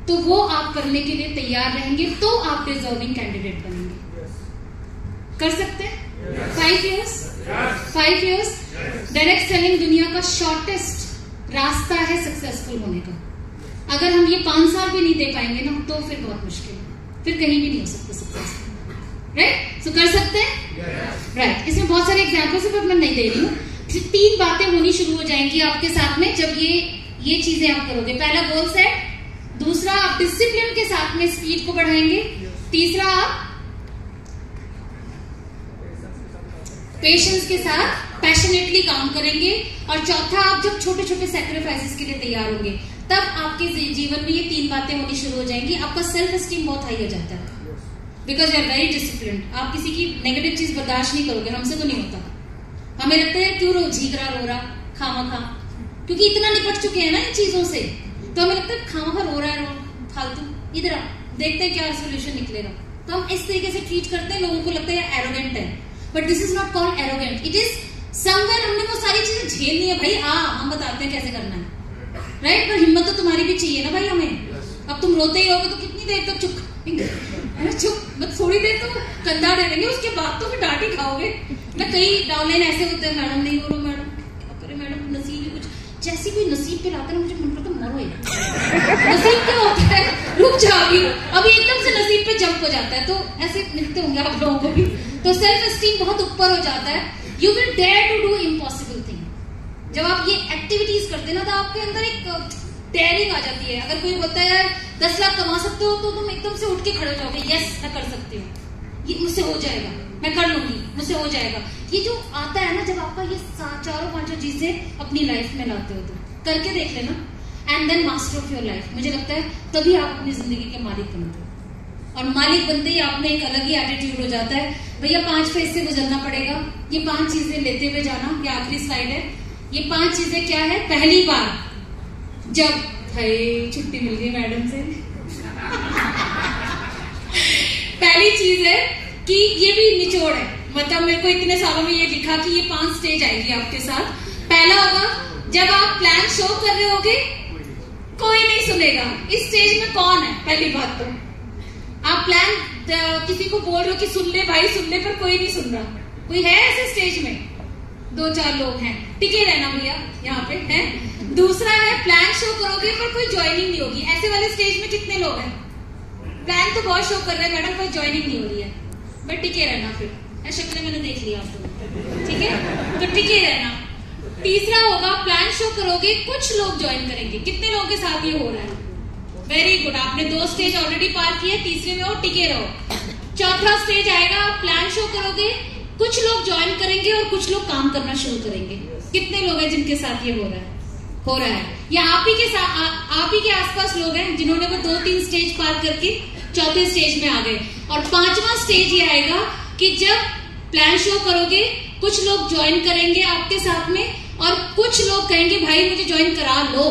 तो वो आप करने के लिए तैयार रहेंगे, तो आप डिजर्विंग कैंडिडेट बनेंगे। कर सकते हैं? 5 इयर्स डायरेक्ट सेलिंग दुनिया का शॉर्टेस्ट रास्ता है सक्सेसफुल होने का। अगर हम ये 5 साल भी नहीं दे पाएंगे ना, तो फिर बहुत मुश्किल है, फिर कहीं भी नहीं हो सकते सक्सेसफुल, राइट। सो कर सकते हैं, राइट। इसमें बहुत सारे एग्जाम्पल्स है, पर मैं नहीं दे रही हूँ। 3 बातें होनी शुरू हो जाएंगी आपके साथ में जब ये चीजें आप करोगे। पहला गोल सेट, दूसरा आप डिसिप्लिन के साथ में स्पीड को बढ़ाएंगे, तीसरा आप पेशेंस के साथ पैशनेटली काम करेंगे, और चौथा आप जब छोटे छोटे सेक्रीफाइसेस के लिए तैयार होंगे, तब आपके जीवन में ये 3 बातें होनी शुरू हो जाएंगी। आपका सेल्फ एस्टीम बहुत हाई हो जाता है, because you are very discipline. आप किसी की नेगेटिव चीज बर्दाश्त नहीं करोगे, हमसे तो नहीं होता। हमें लगता है क्यों झीक रहा खामा, क्योंकि इतना निपट चुके हैं ना इन चीजों से, तो हमें लगता है खामा रो रहा है फालतू, इधर आ, देखते हैं क्या सोल्यूशन निकलेगा। तो हम इस तरीके से ट्रीट करते हैं, लोगों को लगता है एरोगेंट है, but this is not called arrogant, it is somewhere हमने वो सारी चीजें झेल ली है। भाई हम बताते हैं कैसे करना है, राइट। पर हिम्मत तो तुम्हारी भी चाहिए ना भाई हमें। अब तुम रोते ही होगे तो कितनी देर तक चुप मत, थोड़ी देर तो कंधा दे देंगे, उसके बाद तो फिर डांट ही खाओगे ना। कई डाउनलाइन ऐसे होते हैं, मैडम नहीं बोलो, मैडम क्या करे, मैडम नसीब ही कुछ, जैसी कोई नसीब पे लाता है मुझे मन करता मरो ही। नसीब क्या होता है, रुक जाओगी, अभी एकदम से नसीब पे जंप हो जाता है। तो ऐसे मिलते होंगे आप लोगों को भी। तो सेल्फ एस्टीम बहुत ऊपर हो जाता है। You will dare to do impossible thing. जब आप ये एक्टिविटीज करते ना, तो आपके अंदर एक डेयरिंग आ जाती है। अगर कोई बोलता है यार 10 लाख कमा सकते हो, तो तुम एकदम से उठ के खड़े हो जाओगे, यस मैं कर सकती हूँ, ये मुझसे हो जाएगा, मैं कर लूंगी, मुझसे हो जाएगा। ये जो आता है ना, जब आपका ये 4-5 चीजें अपनी लाइफ में लाते हो, तो करके देख लेना, and then master of your life. मुझे लगता है तभी आप अपनी जिंदगी के मालिक बनते हो, और मालिक बनते ही आप में एक अलग ही एटीट्यूड हो जाता है। भैया 5 फेज से गुजरना पड़ेगा, ये 5 चीजें लेते हुए जाना। ये आखिरी स्लाइड है। ये 5 चीजें क्या है? पहली बार जब छुट्टी मिल गई मैडम से पहली चीज है कि ये भी निचोड़ है, मतलब मेरे को इतने सालों में ये लिखा कि ये 5 स्टेज आएगी आपके साथ। पहला होगा जब आप प्लान शो कर रहे होगे, कोई नहीं सुनेगा। इस स्टेज में कौन है? पहली बात तो आप प्लान किसी को बोल रहे हो कि सुन ले भाई सुन ले, पर कोई नहीं सुन रहा। कोई है ऐसे स्टेज में? 2-4 लोग हैं, टिके रहना भैया यहाँ पे है। दूसरा है प्लान शो करोगे पर कोई ज्वाइनिंग नहीं होगी। ऐसे वाले स्टेज में कितने लोग हैं? प्लान तो बहुत शो कर रहे हैं मैडम, पर ज्वाइनिंग नहीं हो रही है। बट टिके रहना, फिर शक्ल मैंने देख लिया आपको, ठीक है, तो टिके रहना। तीसरा होगा प्लान शो करोगे, कुछ लोग ज्वाइन करेंगे। कितने लोगों के साथ ये हो रहा है? वेरी गुड, आपने 2 स्टेज ऑलरेडी पार किए, तीसरे में हो, टिके रहो। चौथा स्टेज आएगा, प्लान शो करोगे, कुछ लोग ज्वाइन करेंगे और कुछ लोग काम करना शुरू करेंगे। कितने लोग हैं जिनके साथ ये हो रहा है? हो रहा है। या आप ही के साथ, आप ही के आसपास लोग हैं जिन्होंने वो 2-3 स्टेज पार करके चौथे स्टेज में आ गए। और 5वां स्टेज ये आएगा कि जब प्लान शो करोगे, कुछ लोग ज्वाइन करेंगे आपके साथ में और कुछ लोग कहेंगे भाई मुझे ज्वाइन करा लो।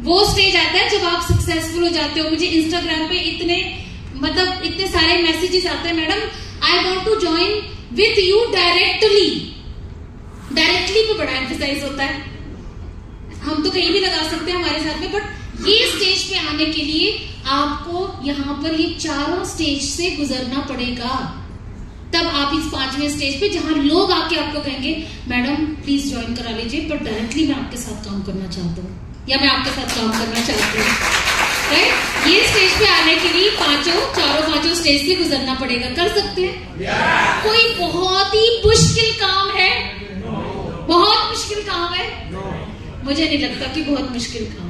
वो स्टेज आता है जब आप सक्सेसफुल हो जाते हो। मुझे इंस्टाग्राम पे इतने सारे मैसेजेस आते हैं, madam I want to join with you directly. Directly पे बड़ा एम्फेसाइज होता है, हम तो कहीं भी लगा सकते हैं हमारे साथ में, बट ये स्टेज पे आने के लिए आपको यहाँ पर ये चारों स्टेज से गुजरना पड़ेगा। तब आप इस 5वें स्टेज पे, जहां लोग आके आपको कहेंगे मैडम प्लीज ज्वाइन करा लीजिए, बट डायरेक्टली मैं आपके साथ काम करना चाहता हूँ या मैं आपके साथ काम करना चाहती हूँ, राइट। ये स्टेज पे आने के लिए चारों पांचों स्टेज से गुजरना पड़ेगा। कर सकते हैं? कोई बहुत ही मुश्किल काम है? बहुत मुश्किल काम है? मुझे नहीं लगता कि बहुत मुश्किल काम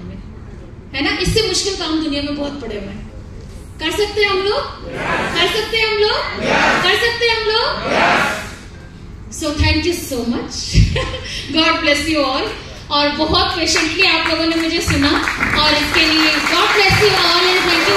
है ना। इससे मुश्किल काम दुनिया में बहुत पड़े हुए हैं। कर सकते हैं हम लोग? कर सकते हैं हम लोग? कर सकते हैं हम लोग? So thank you so much, God bless you all. और बहुत पेशेंटली आप लोगों ने मुझे सुना और इसके लिए God bless you all and thank you